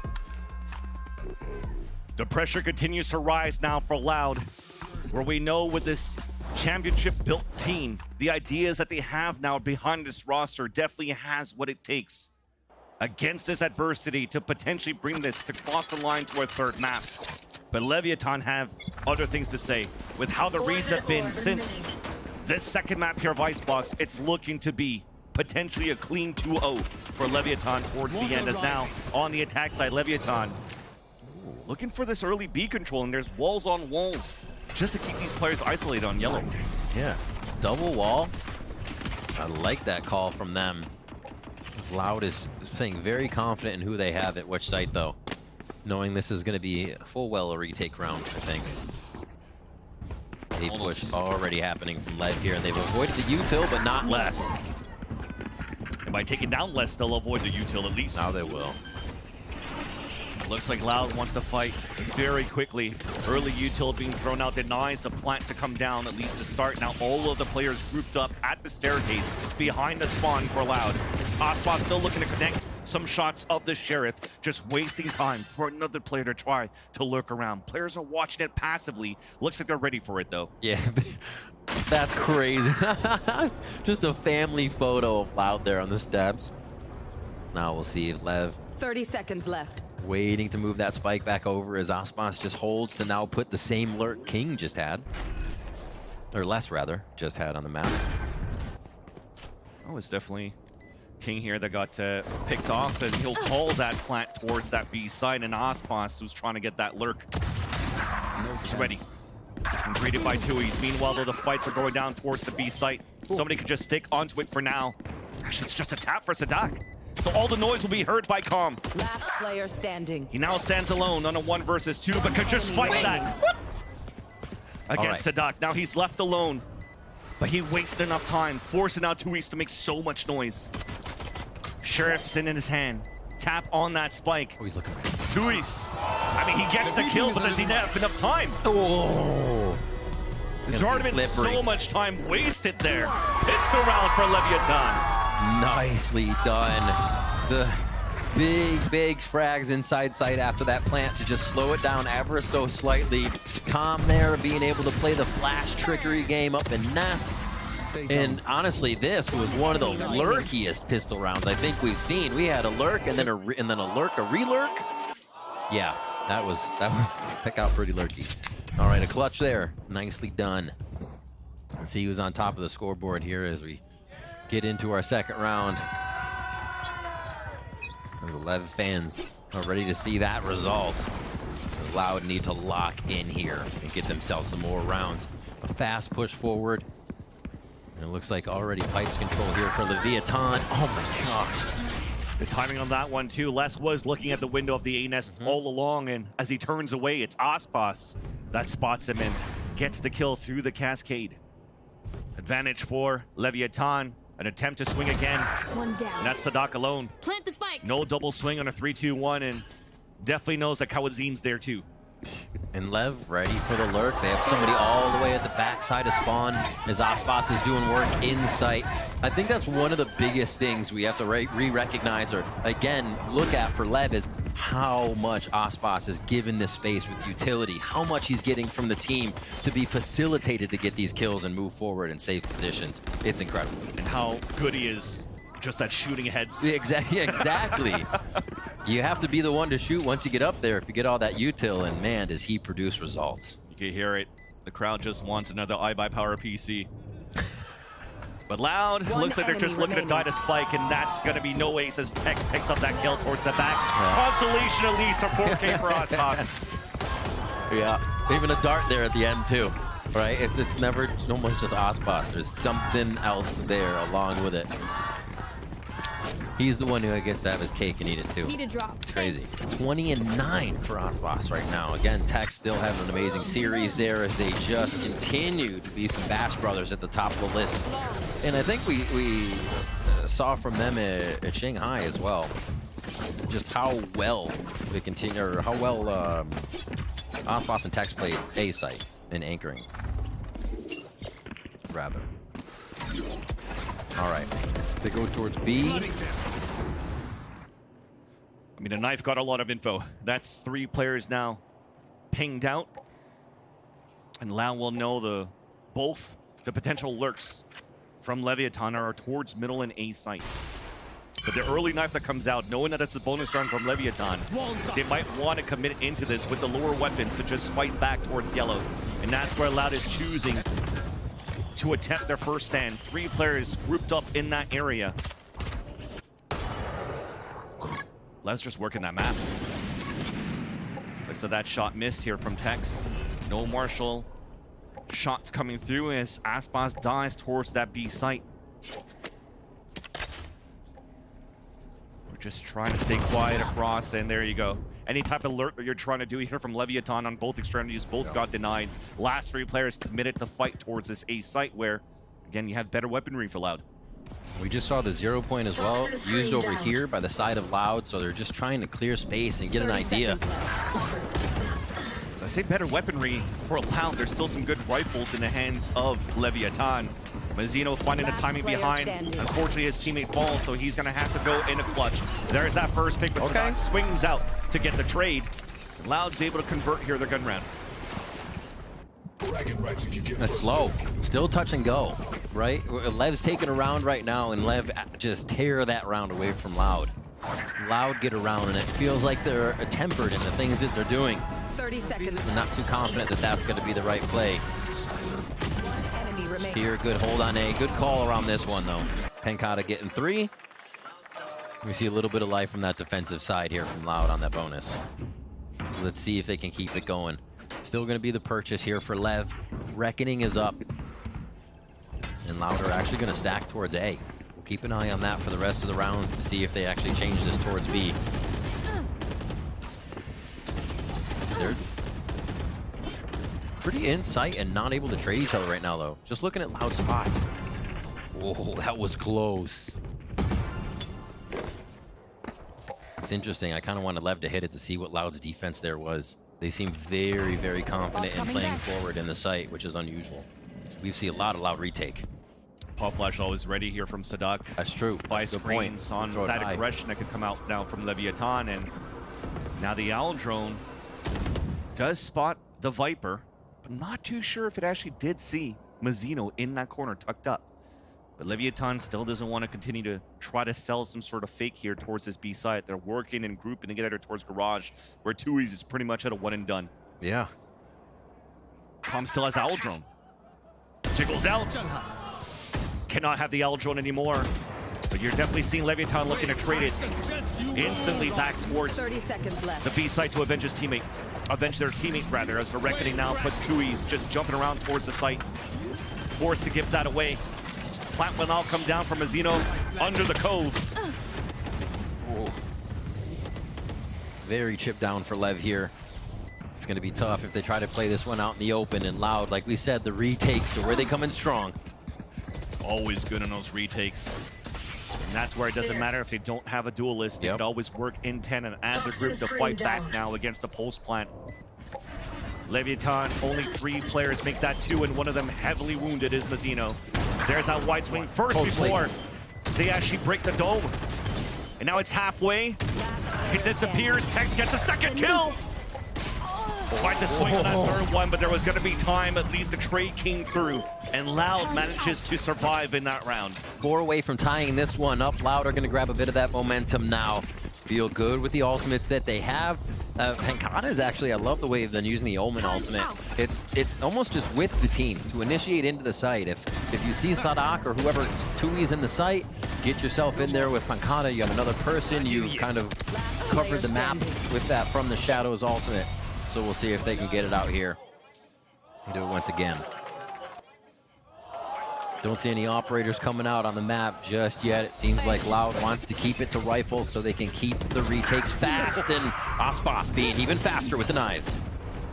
The pressure continues to rise now for Loud, where we know with this championship-built team, the ideas that they have now behind this roster definitely has what it takes against this adversity to potentially bring this to cross the line to a third map. But Leviatán have other things to say with how the reads have been since This second map here of Icebox, it's looking to be potentially a clean 2-0 for Leviatán towards the end, as now on the attack side, Leviatán looking for this early B control, and there's walls on walls just to keep these players isolated on yellow. Yeah, double wall. I like that call from them. As Loud is playing very confident in who they have at which site, though, knowing this is going to be a full well retake round, I think. A push already happening from Lev here, and they've avoided the util, but not less. And by taking down less, they'll avoid the util at least. Now they will. Looks like Loud wants to fight very quickly. Early util being thrown out denies the plant to come down, at least to start. Now all of the players grouped up at the staircase behind the spawn for Loud. Ospa still looking to connect some shots of the Sheriff, just wasting time for another player to try to lurk around. Players are watching it passively. Looks like they're ready for it though. Yeah, that's crazy. Just a family photo of Loud there on the steps. Now we'll see if Lev 30 seconds left. waiting to move that spike back over as Ospas just holds to now put the same lurk King just had. Or less, rather, just had on the map. Oh, it's definitely King here that got picked off, and he'll call that plant towards that B side, and Ospas, who's trying to get that lurk, is ready. And greeted by Tui's. Meanwhile, though, the fights are going down towards the B site. Somebody could just stick onto it for now. Actually, it's just a tap for Sadak. So all the noise will be heard by Calm. Last player standing. He now stands alone on a 1 versus 2, but could just fight that against Sadak. Now he's left alone, but he wasted enough time, forcing out Tui's to make so much noise. Sheriff's in his hand. Tap on that spike. Oh, he's looking right. Tui's. I mean, he gets the kill, but does he not have enough time? Oh. There's already been so much time wasted there. Pistol round for Leviatán. Nicely done. The big frags inside sight after that plant to just slow it down ever so slightly. Calm there, being able to play the flash trickery game up in Nest. And honestly, this was one of the lurkiest pistol rounds I think we've seen. We had a lurk and then a lurk, a re-lurk. Yeah, that got pretty lurky. All right, a clutch there. Nicely done. Let's see who's on top of the scoreboard here as we get into our second round. There's 11 fans are ready to see that result. Loud need to lock in here and get themselves some more rounds. A fast push forward. And it looks like already pipes control here for Leviatán. Oh my gosh. The timing on that one too. Les was looking at the window of the A nest all along, and as he turns away, it's Ospas that spots him and gets the kill through the cascade. Advantage for Leviatán. An attempt to swing again. One down. And that's Sadak alone. Plant the spike. No double swing on a 3-2-1, and definitely knows that Kawazin's there too. And Lev ready for the lurk. They have somebody all the way at the backside of spawn as Ospas is doing work in sight. I think that's one of the biggest things we have to re-recognize or again look at for Lev is how much Ospas is given this space with utility, how much he's getting from the team to be facilitated to get these kills and move forward in safe positions. It's incredible. And how good he is just at shooting heads. Exactly. You have to be the one to shoot once you get up there if you get all that util, and man, does he produce results. You can hear it. The crowd just wants another iBuyPower PC. But Loud, looks like they're just looking to die to Spike, and that's going to be no ace as Tech picks up that kill towards the back. Consolation at least, or 4K for Ospas. Yeah, even a dart there at the end too, right? It's never almost just Ospas. There's something else there along with it. He's the one who gets to have his cake and eat it too. Need a drop. It's crazy. 20-9 for Ospas right now. Again, Tech still having an amazing series there as they just continue to be some Bass Brothers at the top of the list. And I think we saw from them at Shanghai as well, just how well they continue, or how well Ospas and Tech played A site in anchoring. Rather. All right, they go towards B. I mean, the knife got a lot of info. That's 3 players now pinged out. And Lau will know both the potential lurks from Leviatán are towards middle and A site. But the early knife that comes out, knowing that it's a bonus round from Leviatán, they might want to commit into this with the lower weapons to just fight back towards yellow. And that's where Loud is choosing to to attempt their first stand. 3 players grouped up in that area. Let's just work in that map. Looks like that shot missed here from Tex. No Marshall. Shots coming through as Aspas dives towards that B site. We're just trying to stay quiet across, and there you go. Any type of alert that you're trying to do here from Leviatán on both extremities, both got denied. Last 3 players committed to fight towards this A site where, again, you have better weaponry for Loud. We just saw the 0 point as well, used over here by the side of Loud, so they're just trying to clear space and get an idea. As I say better weaponry for Loud, there's still some good rifles in the hands of Leviatán. Mazzino finding the timing behind. Unfortunately, his teammate falls, so he's going to have to go in a clutch. There's that first pick, but Sadat swings out to get the trade. Loud's able to convert here their gun round. That's slow. Still touch and go, right? Lev's taking a round right now, and Lev just tear that round away from Loud. Loud get around, and it feels like they're tempered in the things that they're doing. 30 seconds. I'm not too confident that that's going to be the right play. Here, good hold on A. Good call around this one, though. Pancata getting 3. We see a little bit of life from that defensive side here from Loud on that bonus. So let's see if they can keep it going. Still going to be the purchase here for Lev. Reckoning is up. And Loud are actually going to stack towards A. We'll keep an eye on that for the rest of the rounds to see if they actually change this towards B. They're pretty in sight and not able to trade each other right now, though. Just looking at Loud spots. Oh, that was close. It's interesting. I kind of wanted Lev to hit it to see what Loud's defense there was. They seem very, very confident in playing forward in the site, which is unusual. We see a lot of Loud retake. Pop Flash always ready here from Sadat. That's true. By screens on that aggression that could come out now from Leviatán. And now the Owl drone does spot the Viper, but not too sure if it actually did see Mazzino in that corner tucked up. But Leviatán still doesn't want to continue to try to sell some sort of fake here towards this B site. They're working and grouping together towards Garage, where Tui's is pretty much at a one and done. Yeah. Com still has Owl drone. Jiggles out. Cannot have the Owl drone anymore. But you're definitely seeing Leviatán looking to trade it instantly back towards 30 seconds left. the B site to avenge his teammate. Avenge their teammate, rather, as the Reckoning now puts Tui's just jumping around towards the site. Forced to give that away. Plant will now come down from Mazzino under the cove. Oh. Very chipped down for Lev here. It's going to be tough if they try to play this one out in the open and Loud. Like we said, the retakes are where they come in strong. Always good on those retakes. And that's where it doesn't matter if they don't have a duelist. They could always work in 10 and as a group to fight back now against the Pulse Plant. Leviatán, only 3 players make that 2, and one of them heavily wounded is Mazzino. There's that wide swing first before they actually break the dome. And now it's halfway. It disappears. Tex gets a second kill. Tried to swing on that third one, but there was going to be time at least to trade King through. And Loud manages to survive in that round. 4 away from tying this one up. Loud are going to grab a bit of that momentum now. Feel good with the ultimates that they have. Pancata is actually, I love the way they're using the Omen ultimate. It's almost just with the team to initiate into the site. If you see Sadak or whoever Tui's in the site, get yourself in there with Pancata. You have another person. You've kind of covered the map with that From the Shadows ultimate. So we'll see if they can get it out here and do it once again. Don't see any operators coming out on the map just yet. It seems like Loud wants to keep it to rifles so they can keep the retakes fast, and Aspas being even faster with the knives.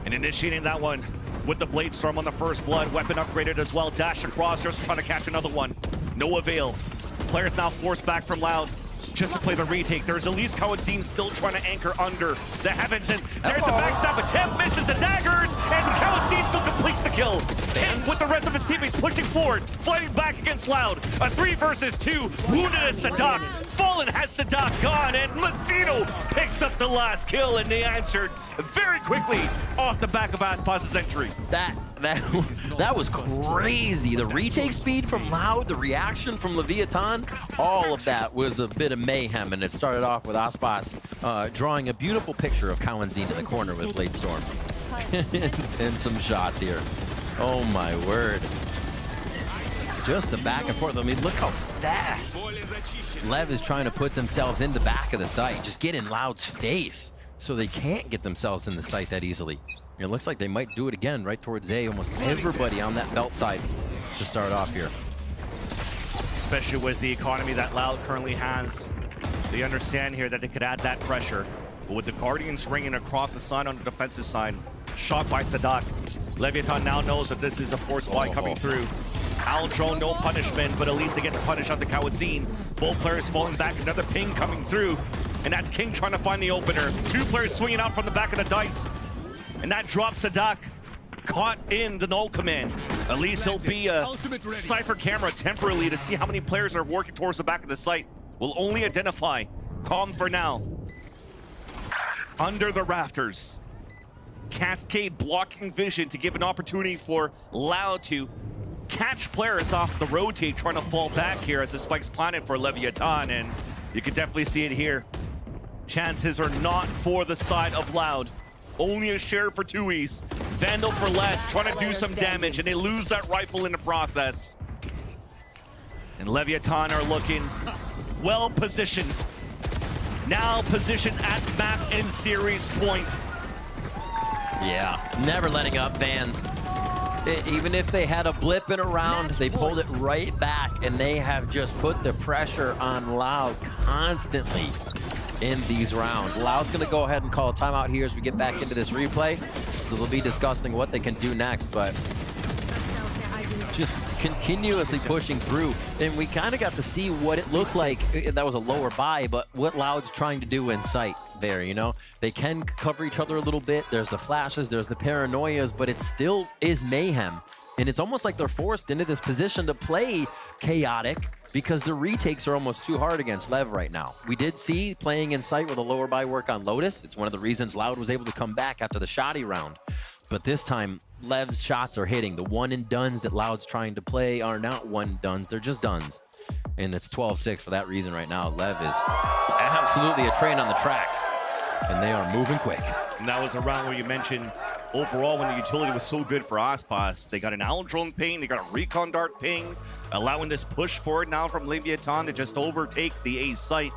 And initiating that one with the Blade Storm on the first blood. Weapon upgraded as well. Dash across, just trying to catch another one. No avail. Players now forced back from Loud just to play the retake. There's Elise Cohen still trying to anchor under the heavens, and there's the backstab attempt, misses the daggers, and Cohen still completes the kill. King with the rest of his teammates pushing forward, fighting back against Loud. A 3 versus 2, wounded as Sadak. Fallen has Sadak gone, and Mazzino picks up the last kill, and they answered very quickly off the back of Aspas' entry. That was crazy. The retake speed from Loud, the reaction from Leviatán, all of that was a bit of mayhem, and it started off with Aspas drawing a beautiful picture of Cowanzine in the corner with Blade Storm. And some shots here. Oh my word. just the back and forth. I mean, look how fast Lev is trying to put themselves in the back of the site. Just get in Loud's face so they can't get themselves in the site that easily. It looks like they might do it again right towards A. Almost everybody on that belt side to start off here. Especially with the economy that Loud currently has. They understand here that they could add that pressure. But with the Guardians ringing across the side on the defensive side, shot by Sadak. Leviatán now knows that this is a force buy coming through. Aldro, no punishment, but at least they get the punish on the Kawadzin. Both players falling back, another ping coming through. And that's King trying to find the opener. Two players swinging out from the back of the dice. And that drops Sadak. Caught in the null command. At least he'll be a Cypher camera temporarily to see how many players are working towards the back of the site. We'll only identify Calm for now. Under the rafters. Cascade blocking vision to give an opportunity for Loud to catch players off the rotate, trying to fall back here as the spike's planted for Leviatán, and you can definitely see it here. Chances are not for the side of Loud. Only a share for Tui's. Vandal for less, trying to do some damage, and they lose that rifle in the process. And Leviatán are looking well positioned. Now positioned at map and series point. Yeah, never letting up, Vans. Even if they had a blip in a round, they pulled it right back, and they have just put the pressure on Loud constantly in these rounds. Loud's gonna go ahead and call a timeout here as we get back into this replay. So they'll be discussing what they can do next, but just continuously pushing through. And we kind of got to see what it looked like. That was a lower buy, but what Loud's trying to do in sight there, you know? They can cover each other a little bit. There's the flashes, there's the paranoias, but it still is mayhem. And it's almost like they're forced into this position to play chaotic because the retakes are almost too hard against Lev right now. We did see playing in sight with a lower buy work on Lotus. It's one of the reasons Loud was able to come back after the shoddy round. But this time, Lev's shots are hitting. The one and dones that Loud's trying to play are not one and dones, they're just dones. And it's 12-6 for that reason right now. Lev is absolutely a train on the tracks, and they are moving quick. And that was a round where you mentioned overall when the utility was so good for Aspas. They got an Aldrone ping, they got a Recon Dart ping, allowing this push forward now from Leviatán to just overtake the A site.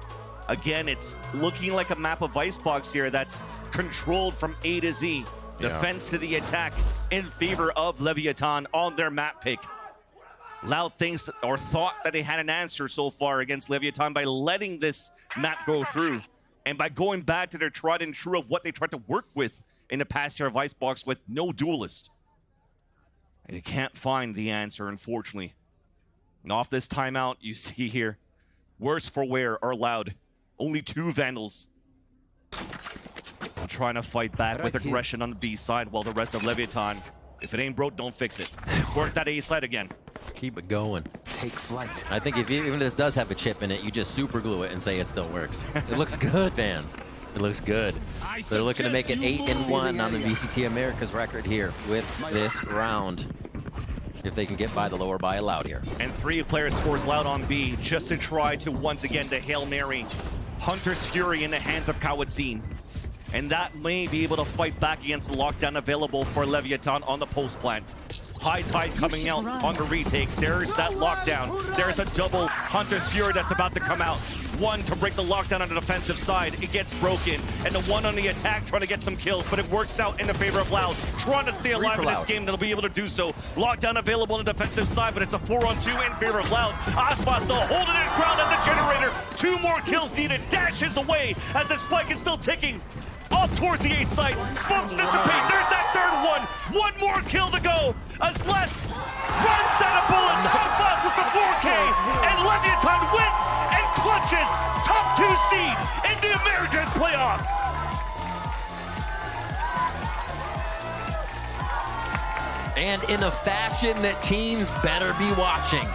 Again, it's looking like a map of Icebox here that's controlled from A to Z. Defense to the attack in favor of Leviatán on their map pick. Loud thinks or thought that they had an answer so far against Leviatán by letting this map go through and by going back to their tried and true of what they tried to work with in the past year of Icebox with no duelist. And they can't find the answer, unfortunately. And off this timeout, you see here, worse for wear are Loud. Only 2 Vandals. Trying to fight back with aggression on the B side while the rest of Leviatán, if it ain't broke, don't fix it. Work that A side again. Keep it going. Take flight. I think even if it does have a chip in it, you just super glue it and say it still works. It looks good, fans. It looks good. They're looking to make it 8-1 on the VCT Americas record here with this round. If they can get by the lower buy Loud here. And 3 players scores Loud on B just to try to once again the Hail Mary. Hunter's Fury in the hands of Kawadzin. And that may be able to fight back against the lockdown available for Leviatán on the post plant. High Tide coming out on the retake. There's that lockdown. There's a double Hunter's Fury that's about to come out. One to break the lockdown on the defensive side. It gets broken. And the one on the attack trying to get some kills, but it works out in the favor of Loud. Trying to stay alive in this game, they'll be able to do so. Lockdown available on the defensive side, but it's a 4-on-2 in favor of Loud. Aspas still holding his ground on the generator. 2 more kills needed. Dashes away as the spike is still ticking. Off towards the A site. Smokes dissipate. There's that 3rd one. 1 more kill to go. As Les runs out of bullets. Aspas with the 4K. And Leviatán wins and clutches top 2 seed in the Americas playoffs. And in a fashion that teams better be watching.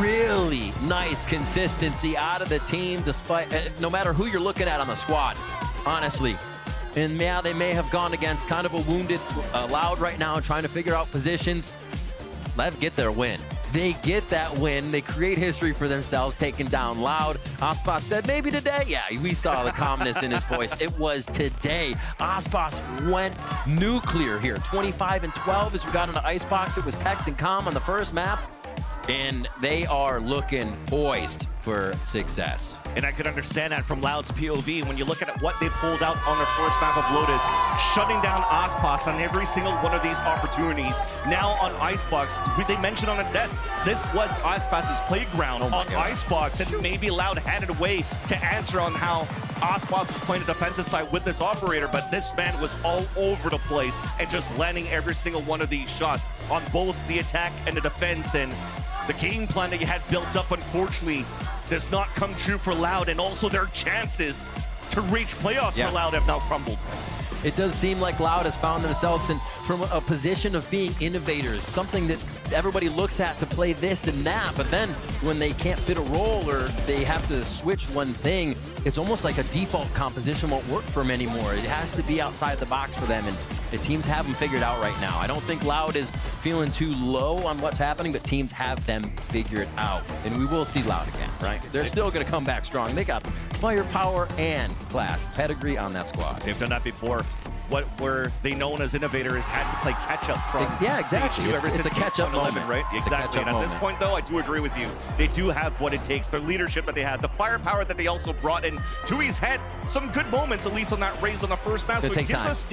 Really nice consistency out of the team, despite no matter who you're looking at on the squad, honestly. And yeah, they may have gone against kind of a wounded Loud right now, trying to figure out positions. Lev get their win. They get that win. They create history for themselves, taking down Loud. Aspas said, maybe today. Yeah, we saw the calmness in his voice. It was today. Aspas went nuclear here. 25-12 as we got into Icebox. It was Tex and Calm on the first map. and they are looking poised for success. And I could understand that from Loud's POV when you look at what they pulled out on their first map of Lotus, shutting down Aspas on every single one of these opportunities. Now on Icebox, they mentioned on the desk, this was Aspas's playground on Icebox, and maybe Loud had a way to answer on how Aspas was playing the defensive side with this operator, but this man was all over the place and just landing every single one of these shots on both the attack and the defense. And the game plan that you had built up, unfortunately, does not come true for Loud, and also their chances to reach playoffs for Loud have now crumbled. It does seem like Loud has found themselves from a position of being innovators, something that everybody looks at to play this and that, but then when they can't fit a role or they have to switch one thing, it's almost like a default composition won't work for them anymore. It has to be outside the box for them, and the teams have them figured out right now. I don't think Loud is feeling too low on what's happening, but teams have them figured out, and we will see Loud again, right? They're still going to come back strong. They got firepower and class, pedigree on that squad. They've done that before. What were they known as innovators had to play catch-up from exactly. It's a catch-up moment, right? Exactly. And at this point, though, I do agree with you. They do have what it takes. Their leadership that they had, the firepower that they also brought in. Tui's had some good moments, at least on that raise on the first match. So it gives us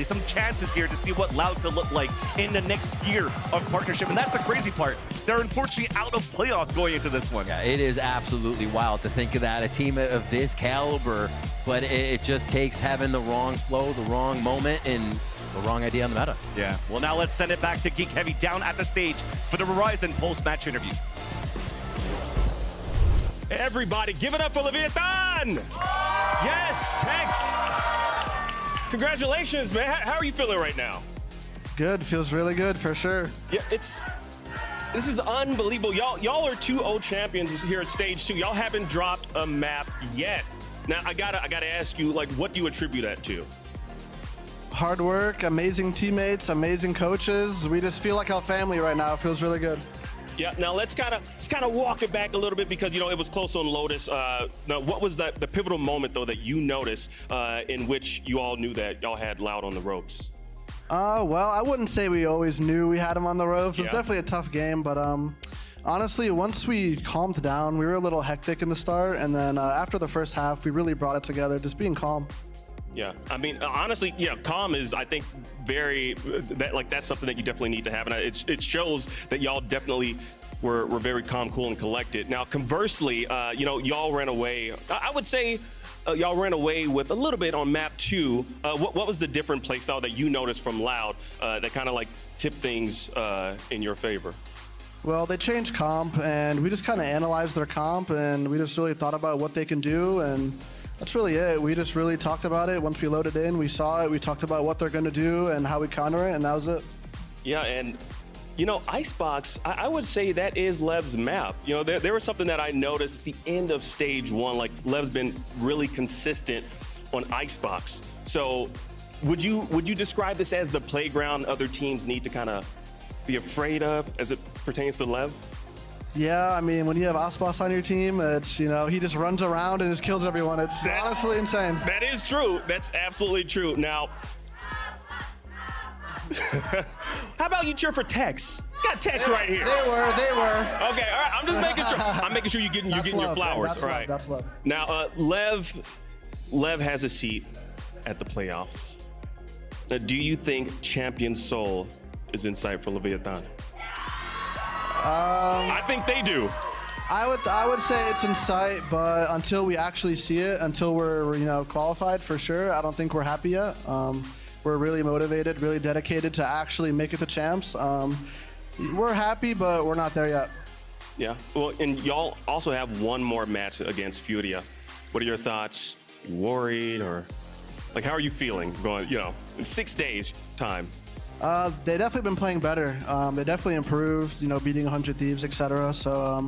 some chances here to see what Loud could look like in the next year of partnership. And that's the crazy part. They're unfortunately out of playoffs going into this one. Yeah, it is absolutely wild to think of that. A team of this caliber, but it just takes having the wrong flow, the wrong moment, and the wrong idea on the meta. Yeah. Well, now let's send it back to Geek Heavy down at the stage for the Verizon post-match interview. Everybody, give it up for Leviatán! Yes, Tex! Congratulations, man. How are you feeling right now? Good. Feels really good, for sure. Yeah, this is unbelievable. Y'all are 2-0 champions here at stage 2. Y'all haven't dropped a map yet. Now, I gotta ask you, like, what do you attribute that to? Hard work, amazing teammates, amazing coaches. We just feel like our family right now. It feels really good. Yeah. Now let's kind of walk it back a little bit, because it was close on Lotus. Now, what was the pivotal moment though that you noticed in which you all knew that y'all had Loud on the ropes? Well, I wouldn't say we always knew we had him on the ropes. It was definitely a tough game, but honestly, once we calmed down, we were a little hectic in the start, and then after the first half, we really brought it together, just being calm. Yeah, I mean, honestly, calm is, I think, that's something that you definitely need to have, and it shows that y'all definitely were very calm, cool, and collected. Now, conversely, y'all ran away. I would say y'all ran away with a little bit on map 2. What was the different play style that you noticed from Loud that kind of like tipped things in your favor? Well, they changed comp, and we just kind of analyzed their comp, and we just really thought about what they can do, and that's really it. We just really talked about it. Once we loaded in, we saw it, we talked about what they're going to do and how we counter it, and that was it. Yeah, and Icebox, I would say that is Lev's map. There was something that I noticed at the end of stage 1, like Lev's been really consistent on Icebox. So would you describe this as the playground other teams need to kind of be afraid of as it pertains to Lev? Yeah, I mean, when you have Aspas on your team, it's, he just runs around and just kills everyone. It's honestly insane. That is true. That's absolutely true. Now, how about you cheer for Tex? Got Tex right here. They were. Okay, all right. I'm just making sure. I'm making sure you're getting your flowers. That's all right. That's love. Now, Lev has a seat at the playoffs. Now, do you think Champion Soul is in sight for Leviatán? I think they do. I would say it's in sight, but until we actually see it, until we're qualified for sure, I don't think we're happy yet. We're really motivated, really dedicated to actually make it to champs. We're happy, but we're not there yet. Yeah. Well, and y'all also have one more match against Furia. What are your thoughts? You worried, or like how are you feeling going? In 6 days time. They definitely been playing better. They definitely improved, beating 100 Thieves, etc. So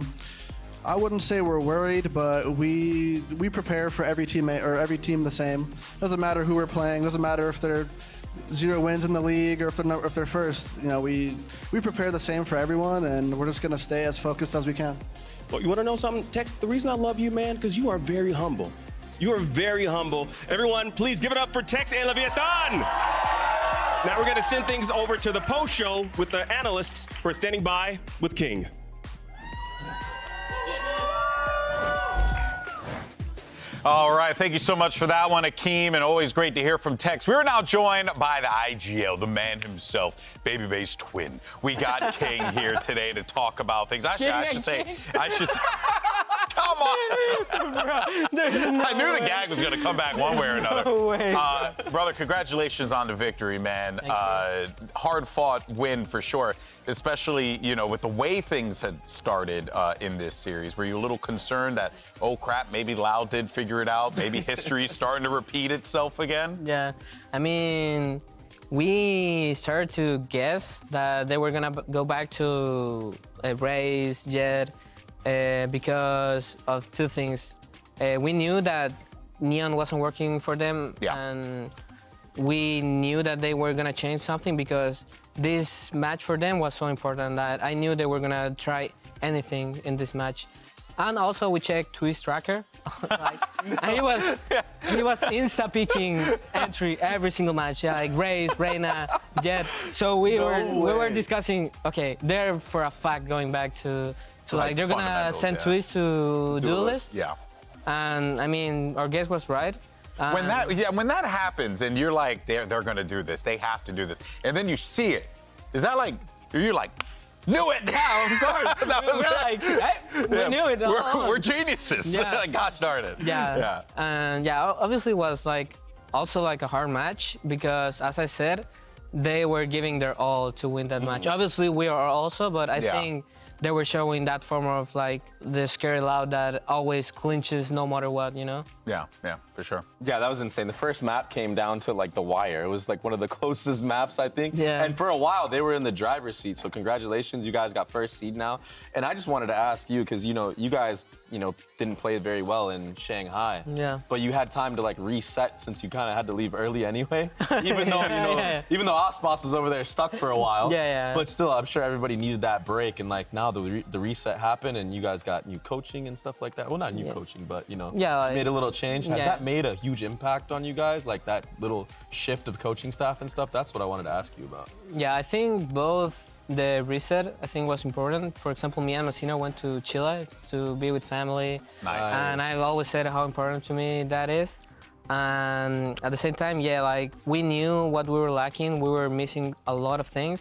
I wouldn't say we're worried, but we prepare for every teammate or every team the same. Doesn't matter who we're playing. Doesn't matter if they're 0 wins in the league or if they're first. We prepare the same for everyone, and we're just gonna stay as focused as we can. Well, you want to know something, Tex? The reason I love you, man, because you are very humble. You are very humble. Everyone, please give it up for Tex and Leviatán. Now we're going to send things over to the post show with the analysts who are standing by with King. All right, thank you so much for that one, Akeem, and always great to hear from Tex. We're now joined by the IGL, the man himself, Babyface Twin. We got King here today to talk about things. Actually, I should say, come on. I knew the gag was going to come back one way or another. No way. Brother, congratulations on the victory, man. Hard-fought win for sure, especially, you know, with the way things had started in this series. Were you a little concerned that, oh, crap, maybe Loud did figure it out? Maybe history's starting to repeat itself again? Yeah, I mean, we started to guess that they were going to go back to Raze, Jet, because of two things. We knew that Neon wasn't working for them, and we knew that they were going to change something because this match for them was so important that I knew they were going to try anything in this match. And also we checked Twist Tracker, and he was insta-picking entry every single match, like Raze, Reyna, Jet. So we were discussing, okay, they're for a fact going back to like they're gonna send Twist to Duelist. Yeah. And I mean, our guess was right. When that happens and you're like, they're gonna do this, they have to do this, and then you see it, is that like, you're like, knew it? Yeah, of course. We knew it. We're geniuses. Yeah. Gosh darn it. Yeah. And obviously it was like also like a hard match because, as I said, they were giving their all to win that match. Obviously we are also, but I think they were showing that form of like the scary Loud that always clinches no matter what, you know? Yeah, for sure. Yeah, that was insane. The first map came down to like the wire. It was like one of the closest maps, I think. Yeah. And for a while, they were in the driver's seat. So congratulations, you guys got first seed now. And I just wanted to ask you, because you guys, didn't play very well in Shanghai. Yeah. But you had time to like reset since you kind of had to leave early anyway. Even though even though Osmos was over there stuck for a while. Yeah. But still, I'm sure everybody needed that break. And like now the reset happened, and you guys got new coaching and stuff like that. Well, not new coaching, but made a little change. Has that made a huge impact on you guys? Like that little shift of coaching staff and stuff? That's what I wanted to ask you about. Yeah, I think both the reset, I think, was important. For example, me and Messina went to Chile to be with family. Nice. And I've always said how important to me that is. And at the same time, like we knew what we were lacking. We were missing a lot of things.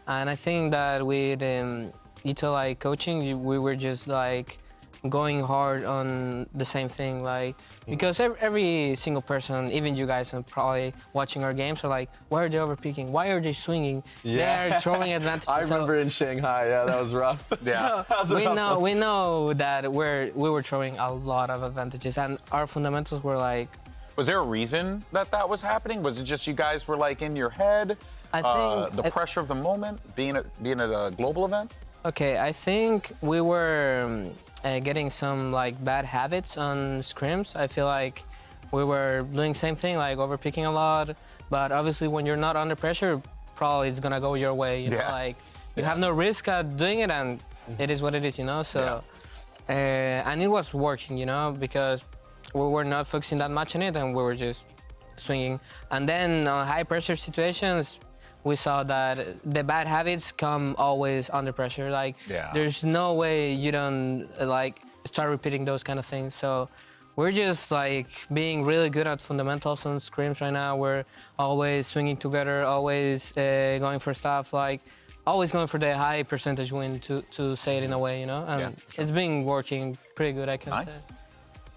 And I think that with Ito like coaching, we were just like going hard on the same thing, like because every single person, even you guys are probably watching our games, are like, why are they overpicking? Why are they swinging? They're throwing advantages. I remember in Shanghai, that was rough. We know that we were throwing a lot of advantages, and our fundamentals were like. Was there a reason that was happening? Was it just you guys were like in your head? I think the pressure of the moment, being at a global event. Okay, I think we were getting some like bad habits on scrims. I feel like we were doing the same thing, like overpicking a lot. But obviously, when you're not under pressure, probably it's gonna go your way. You know, like you have no risk at doing it, and it is what it is. So and it was working. Because we were not focusing that much on it, and we were just swinging. And then on high pressure situations, we saw that the bad habits come always under pressure. Like, there's no way you don't like start repeating those kind of things. So we're just like being really good at fundamentals on scrims right now. We're always swinging together, always going for stuff, like always going for the high percentage win to say it in a way, And it's been working pretty good, I can say.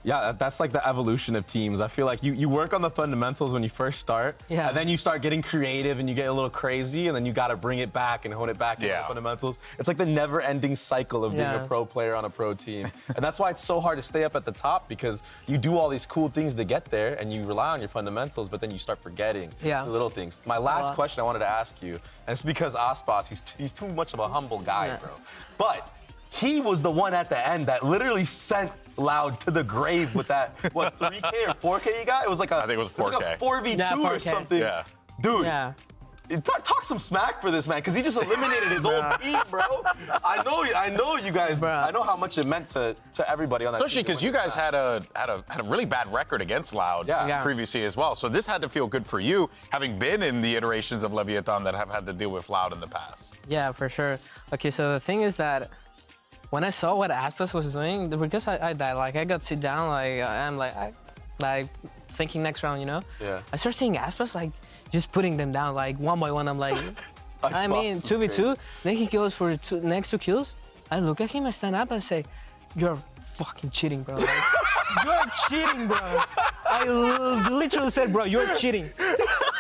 Yeah, that's like the evolution of teams. I feel like you work on the fundamentals when you first start, and then you start getting creative and you get a little crazy, and then you got to bring it back and hone it back into the fundamentals. It's like the never-ending cycle of being a pro player on a pro team. And that's why it's so hard to stay up at the top, because you do all these cool things to get there, and you rely on your fundamentals, but then you start forgetting the little things. My last question I wanted to ask you, and it's because Ospas, he's too much of a humble guy, bro. But he was the one at the end that literally sent Loud to the grave with that, 3K or 4K he got? It was like I think it was 4K. It was like a 4v2 or something. Yeah. Dude, talk some smack for this man, because he just eliminated his whole team, bro. I know you guys. I know how much it meant to everybody on that team. Especially because you guys had a really bad record against Loud previously as well. So this had to feel good for you, having been in the iterations of Leviatán that have had to deal with Loud in the past. Yeah, for sure. Okay, so the thing is that when I saw what Aspas was doing, because I died, like I got sit down, like I'm like thinking next round, you know. Yeah. I start seeing Aspas like just putting them down like one by one. I'm like, I mean 2v2. Then he goes for next 2 kills. I look at him, I stand up, and say, "You're fucking cheating, bro. Like, you're cheating, bro." I literally said, "Bro, you're cheating."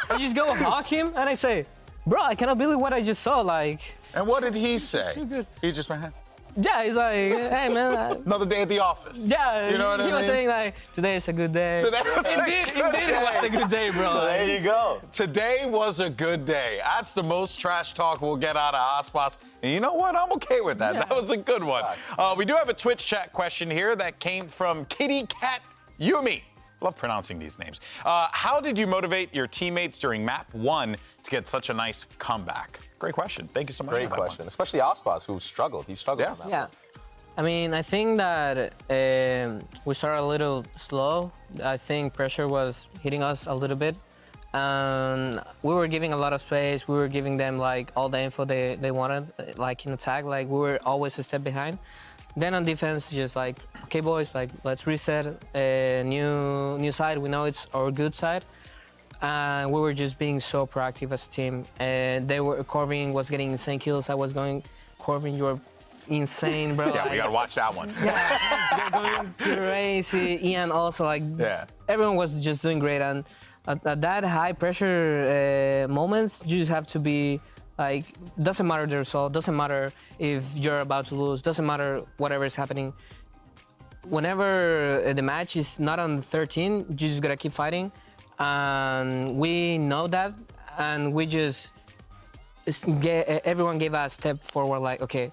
I just go hug him, and I say, "Bro, I cannot believe what I just saw." Like. And what did he say? So good. He just went, yeah, he's like, "Hey, man." Another day at the office. Yeah, you know what I mean? He was saying like, "Today is a good day." Today was indeed, it was a good day, bro. So there you go. Today was a good day. That's the most trash talk we'll get out of Aspas. And you know what? I'm okay with that. Yeah. That was a good one. We do have a Twitch chat question here that came from Kitty Cat Yumi. Love pronouncing these names. How did you motivate your teammates during map 1 to get such a nice comeback? Great question. Thank you so much. Great question. Especially Aspas, who struggled. He struggled on that Yeah. one. I mean, I think that we started a little slow. I think pressure was hitting us a little bit. We were giving a lot of space. We were giving them like all the info they wanted, like in attack. Like we were always a step behind. Then on defense, just like, okay, boys, like let's reset a new side. We know it's our good side. And we were just being so proactive as a team. They were Corvin was getting insane kills. I was going, Corvin, you're insane, bro. Yeah, we gotta watch that one. Yeah, they're going crazy. Ian also, like, everyone was just doing great. And at that high pressure moments, you just have to be like, doesn't matter the result, doesn't matter if you're about to lose, doesn't matter whatever is happening. Whenever the match is not on 13, you just gotta keep fighting. And we know that, and we just, everyone gave us a step forward, like, okay,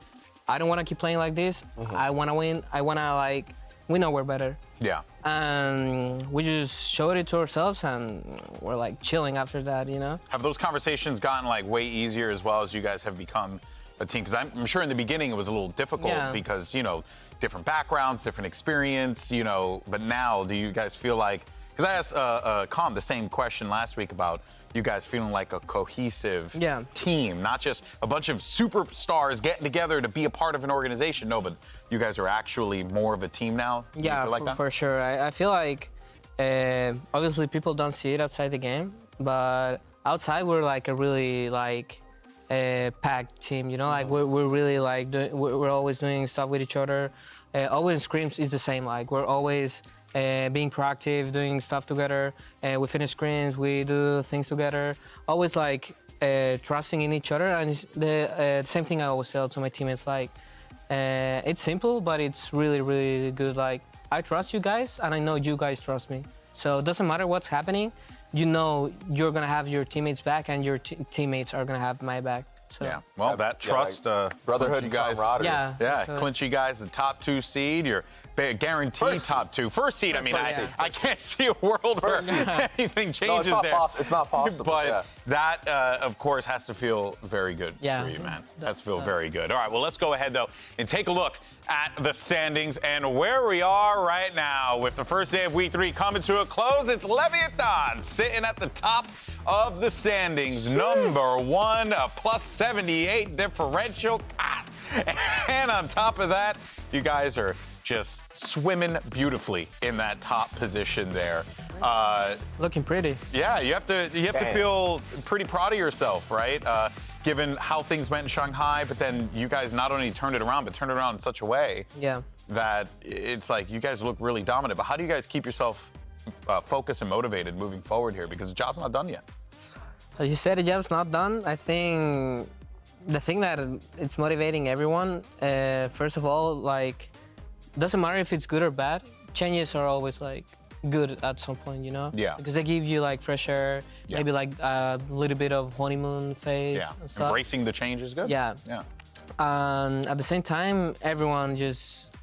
I don't want to keep playing like this. I want to win. I want to, like, we know we're better. Yeah. And we just showed it to ourselves, and we're like chilling after that, you know? Have those conversations gotten like way easier as well as you guys have become a team? Because I'm sure in the beginning it was a little difficult because, you know, different backgrounds, different experience, you know, but now do you guys feel like, because I asked Com the same question last week about you guys feeling like a cohesive team, not just a bunch of superstars getting together to be a part of an organization. No, but you guys are actually more of a team now? Yeah, for sure. I feel like, obviously people don't see it outside the game, but outside we're like a really like packed team, you know? Like we're really like, we're always doing stuff with each other. Always scrims is the same, like we're always being proactive, doing stuff together. We finish screens, we do things together. Always like trusting in each other. And it's the same thing I always tell to my teammates, like, it's simple, but it's really, really good. Like, I trust you guys, and I know you guys trust me. So it doesn't matter what's happening. You know you're going to have your teammates back, and your teammates are going to have my back. So. Yeah, well, that trust, brotherhood and guys, camaraderie. Yeah, clinch you guys the top 2 seed. You're guaranteed top 2. First seed, I mean, I can't see a world where anything changes there. It's not possible. But that, of course, has to feel very good for you, man. That's feel very good. All right, well, let's go ahead, though, and take a look at the standings and where we are right now. With the first day of week 3 coming to a close, it's Leviatán sitting at the top of the standings. Number 1, a plus 78 differential. And on top of that, you guys are just swimming beautifully in that top position there. Looking pretty. Yeah, you have to feel pretty proud of yourself, right? Given how things went in Shanghai, but then you guys not only turned it around, but turned it around in such a way that it's like you guys look really dominant. But how do you guys keep yourself focused and motivated moving forward here? Because the job's not done yet. As you said, the job's not done. I think the thing that it's motivating everyone, first of all, like, doesn't matter if it's good or bad, changes are always like good at some point, you know? Yeah. Because they give you like fresh air, maybe like a little bit of honeymoon phase. Yeah. And stuff. Embracing the change is good. Yeah. At the same time, everyone just,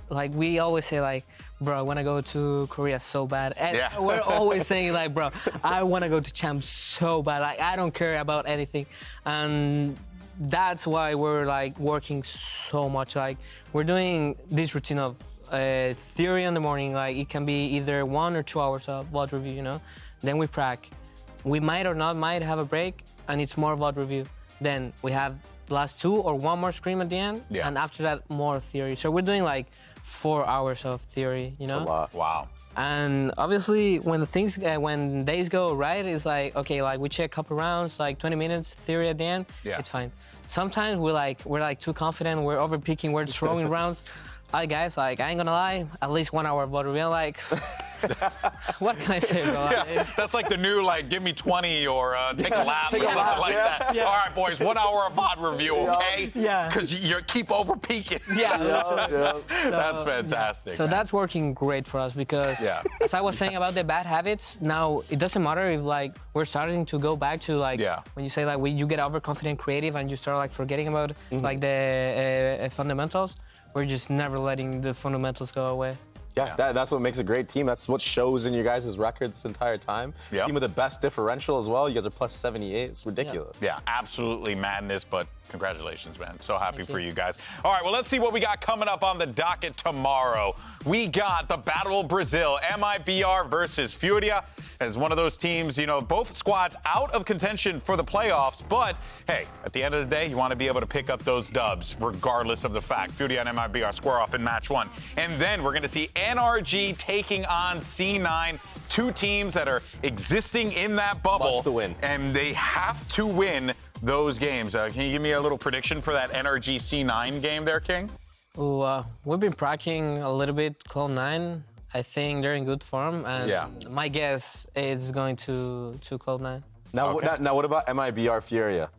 like, we always say like, bro, I want to go to Korea so bad. And we're always saying like, bro, I want to go to Champs so bad. Like, I don't care about anything. And that's why we're like working so much. Like, we're doing this routine of theory in the morning. Like, it can be either 1 or 2 hours of VOD review, you know? Then we prac. We might or not might have a break, and it's more VOD review. Then we have last 2 or 1 more scrim at the end, and after that more theory. So we're doing like 4 hours of theory, you know? That's a lot. Wow. And obviously, when when days go right, it's like, okay, like we check a couple rounds, like 20 minutes theory at the end, it's fine. Sometimes we're too confident, we're overpicking, we're throwing rounds. Guys, like, I ain't gonna lie, at least 1 hour of butter. We're like, what can I say, bro? Yeah, that's like the new, like, give me 20 or take a lap or something like that. All right, boys, 1 hour of VOD review, okay? Yeah. Because you keep over peaking. Yeah. That's fantastic. So that's working great for us because, as I was saying about the bad habits, now it doesn't matter if, like, we're starting to go back to, like, when you say, like, you get overconfident creative and you start, like, forgetting about, like, the fundamentals. We're just never letting the fundamentals go away. Yeah, that's what makes a great team. That's what shows in your guys' record this entire time. Team with the best differential as well. You guys are plus 78. It's ridiculous. Yeah, absolutely madness, but congratulations, man. So happy for you guys. All right, well, let's see what we got coming up on the docket tomorrow. We got the Battle of Brazil, MIBR versus Furia. As one of those teams, you know, both squads out of contention for the playoffs, but hey, at the end of the day, you want to be able to pick up those dubs, regardless of the fact. Furia and MIBR square off in match 1. And then we're going to see NRG taking on C9, 2 teams that are existing in that bubble. Must to win. And they have to win those games. Can you give me a little prediction for that NRG C9 game there, King? Ooh, we've been practicing a little bit Cloud9. I think they're in good form, and my guess is going to Cloud9. Now, now what about MIBR Furia?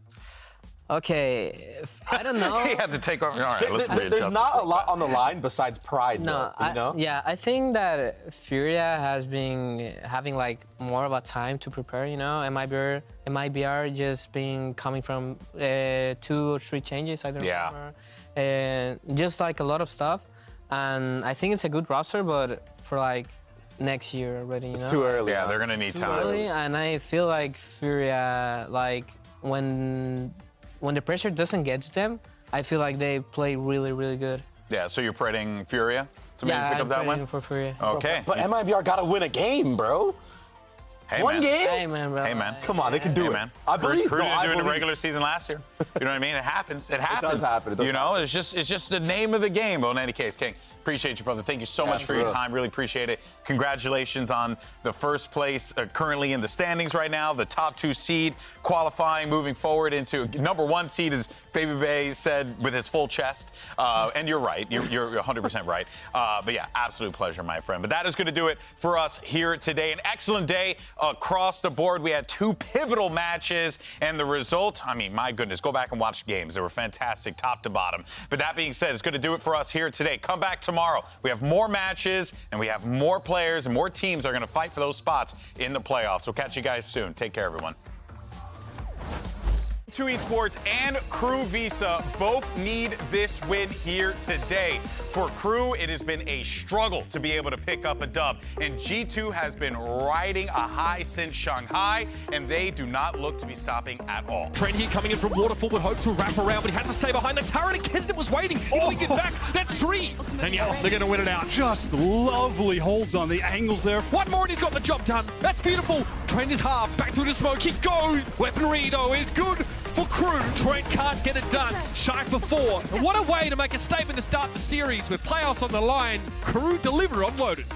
Okay, I don't know. He had to take over. All right, let's There's not a lot on the line besides pride, no, though, you know? Yeah, I think that Furia has been having like more of a time to prepare, you know? MIBR just been coming from 2 or 3 changes, I don't remember. And just like a lot of stuff. And I think it's a good roster, but for like next year already, you know? It's too early. Yeah, they're gonna need time. Early, and I feel like Furia, like when the pressure doesn't get to them, I feel like they play really, really good. Yeah, so you're predicting Furia to maybe pick up that one? Yeah, for Furia. Okay. But MIBR gotta win a game, bro. Hey, One game? Hey, man, bro. Hey, man. Come on, they can do it. Man. I believe. Crew didn't do it in the regular season last year. You know what I mean? It happens. It happens. It does happen. It does you know, it's just the name of the game. Well, in any case, King, appreciate you, brother. Thank you so much for your time. Really appreciate it. Congratulations on the first place currently in the standings right now. The top 2 seed qualifying, moving forward into number 1 seed, as Baby Bay said with his full chest. And you're right. You're 100% right. But yeah, absolute pleasure, my friend. But that is going to do it for us here today. An excellent day across the board. We had 2 pivotal matches, and the result, I mean, my goodness, go back and watch games. They were fantastic top to bottom. But that being said, it's going to do it for us here today. Come back tomorrow. We have more matches, and we have more players and more teams that are going to fight for those spots in the playoffs. We'll catch you guys soon. Take care, everyone. 2 Esports and Crew Visa both need this win here today. For Crew, it has been a struggle to be able to pick up a dub, and G2 has been riding a high since Shanghai, and they do not look to be stopping at all. Trent here coming in from Waterfall would hope to wrap around, but he has to stay behind the turret, and Kesden was waiting. He'll get back. That's 3. And yeah, they're going to win it out. Just lovely holds on the angles there. One more and he's got the job done. That's beautiful. Trent is half. Back through the smoke. He goes. Weaponry, though, is good for Crew. Trent can't get it done. Shy for 4. And what a way to make a statement to start the series with playoffs on the line. Crew deliver on Lotus.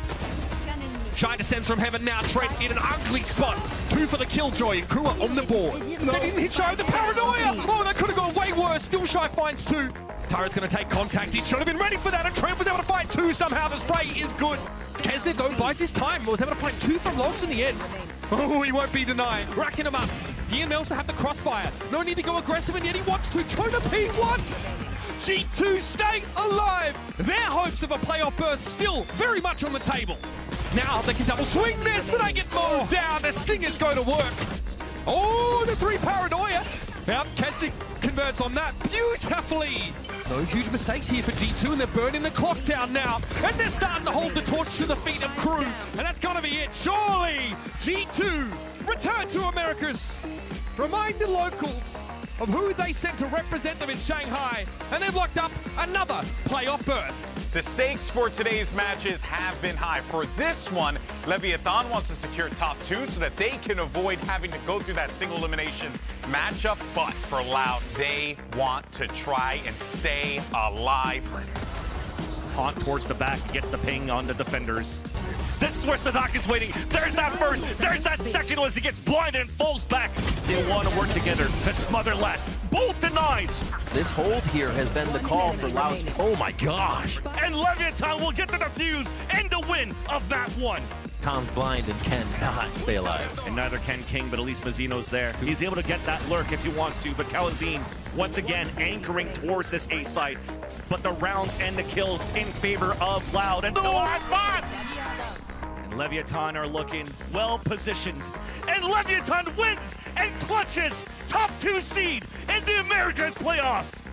Shy descends from heaven now. Trent in an ugly spot. 2 for the Killjoy, and Crew are on the board. They didn't hit Shy with the paranoia. Oh, that could have gone way worse. Still Shy finds 2. Turret's going to take contact. He should have been ready for that, and Trent was able to find 2 somehow. The spray is good. Kesden, though, bites his time. Was able to find 2 from logs in the end. Oh, he won't be denied. Racking him up. He and Melsa have the crossfire. No need to go aggressive, and yet he wants to. Chona P, what? G2 stay alive. Their hopes of a playoff burst still very much on the table. Now they can double swing this, and they get mowed down. Their stingers go to work. Oh, the 3 paranoia. Now Kesden converts on that beautifully. No huge mistakes here for G2, and they're burning the clock down now. And they're starting to hold the torch to the feet of Crew. And that's got to be it. Surely G2 return to Americas. Remind the locals of who they sent to represent them in Shanghai. And they've locked up another playoff berth. The stakes for today's matches have been high. For this one, Leviatán wants to secure top 2 so that they can avoid having to go through that single elimination matchup. But for Loud, they want to try and stay alive. Haunt towards the back, gets the ping on the defenders. This is where Sadak is waiting. There's that first, there's that second one as he gets blinded and falls back. They want to work together to smother last. Both denied. This hold here has been the call for Loud. Oh my gosh. And Leviatán will get the defuse and the win of map 1. Tom's blind and cannot stay alive. And neither can King, but at least Mazzino's there. He's able to get that lurk if he wants to, but Kalazine once again anchoring towards this A site. But the rounds and the kills in favor of Loud until the last boss! And Leviatán are looking well positioned. And Leviatán wins and clutches top 2 seed in the Americas playoffs!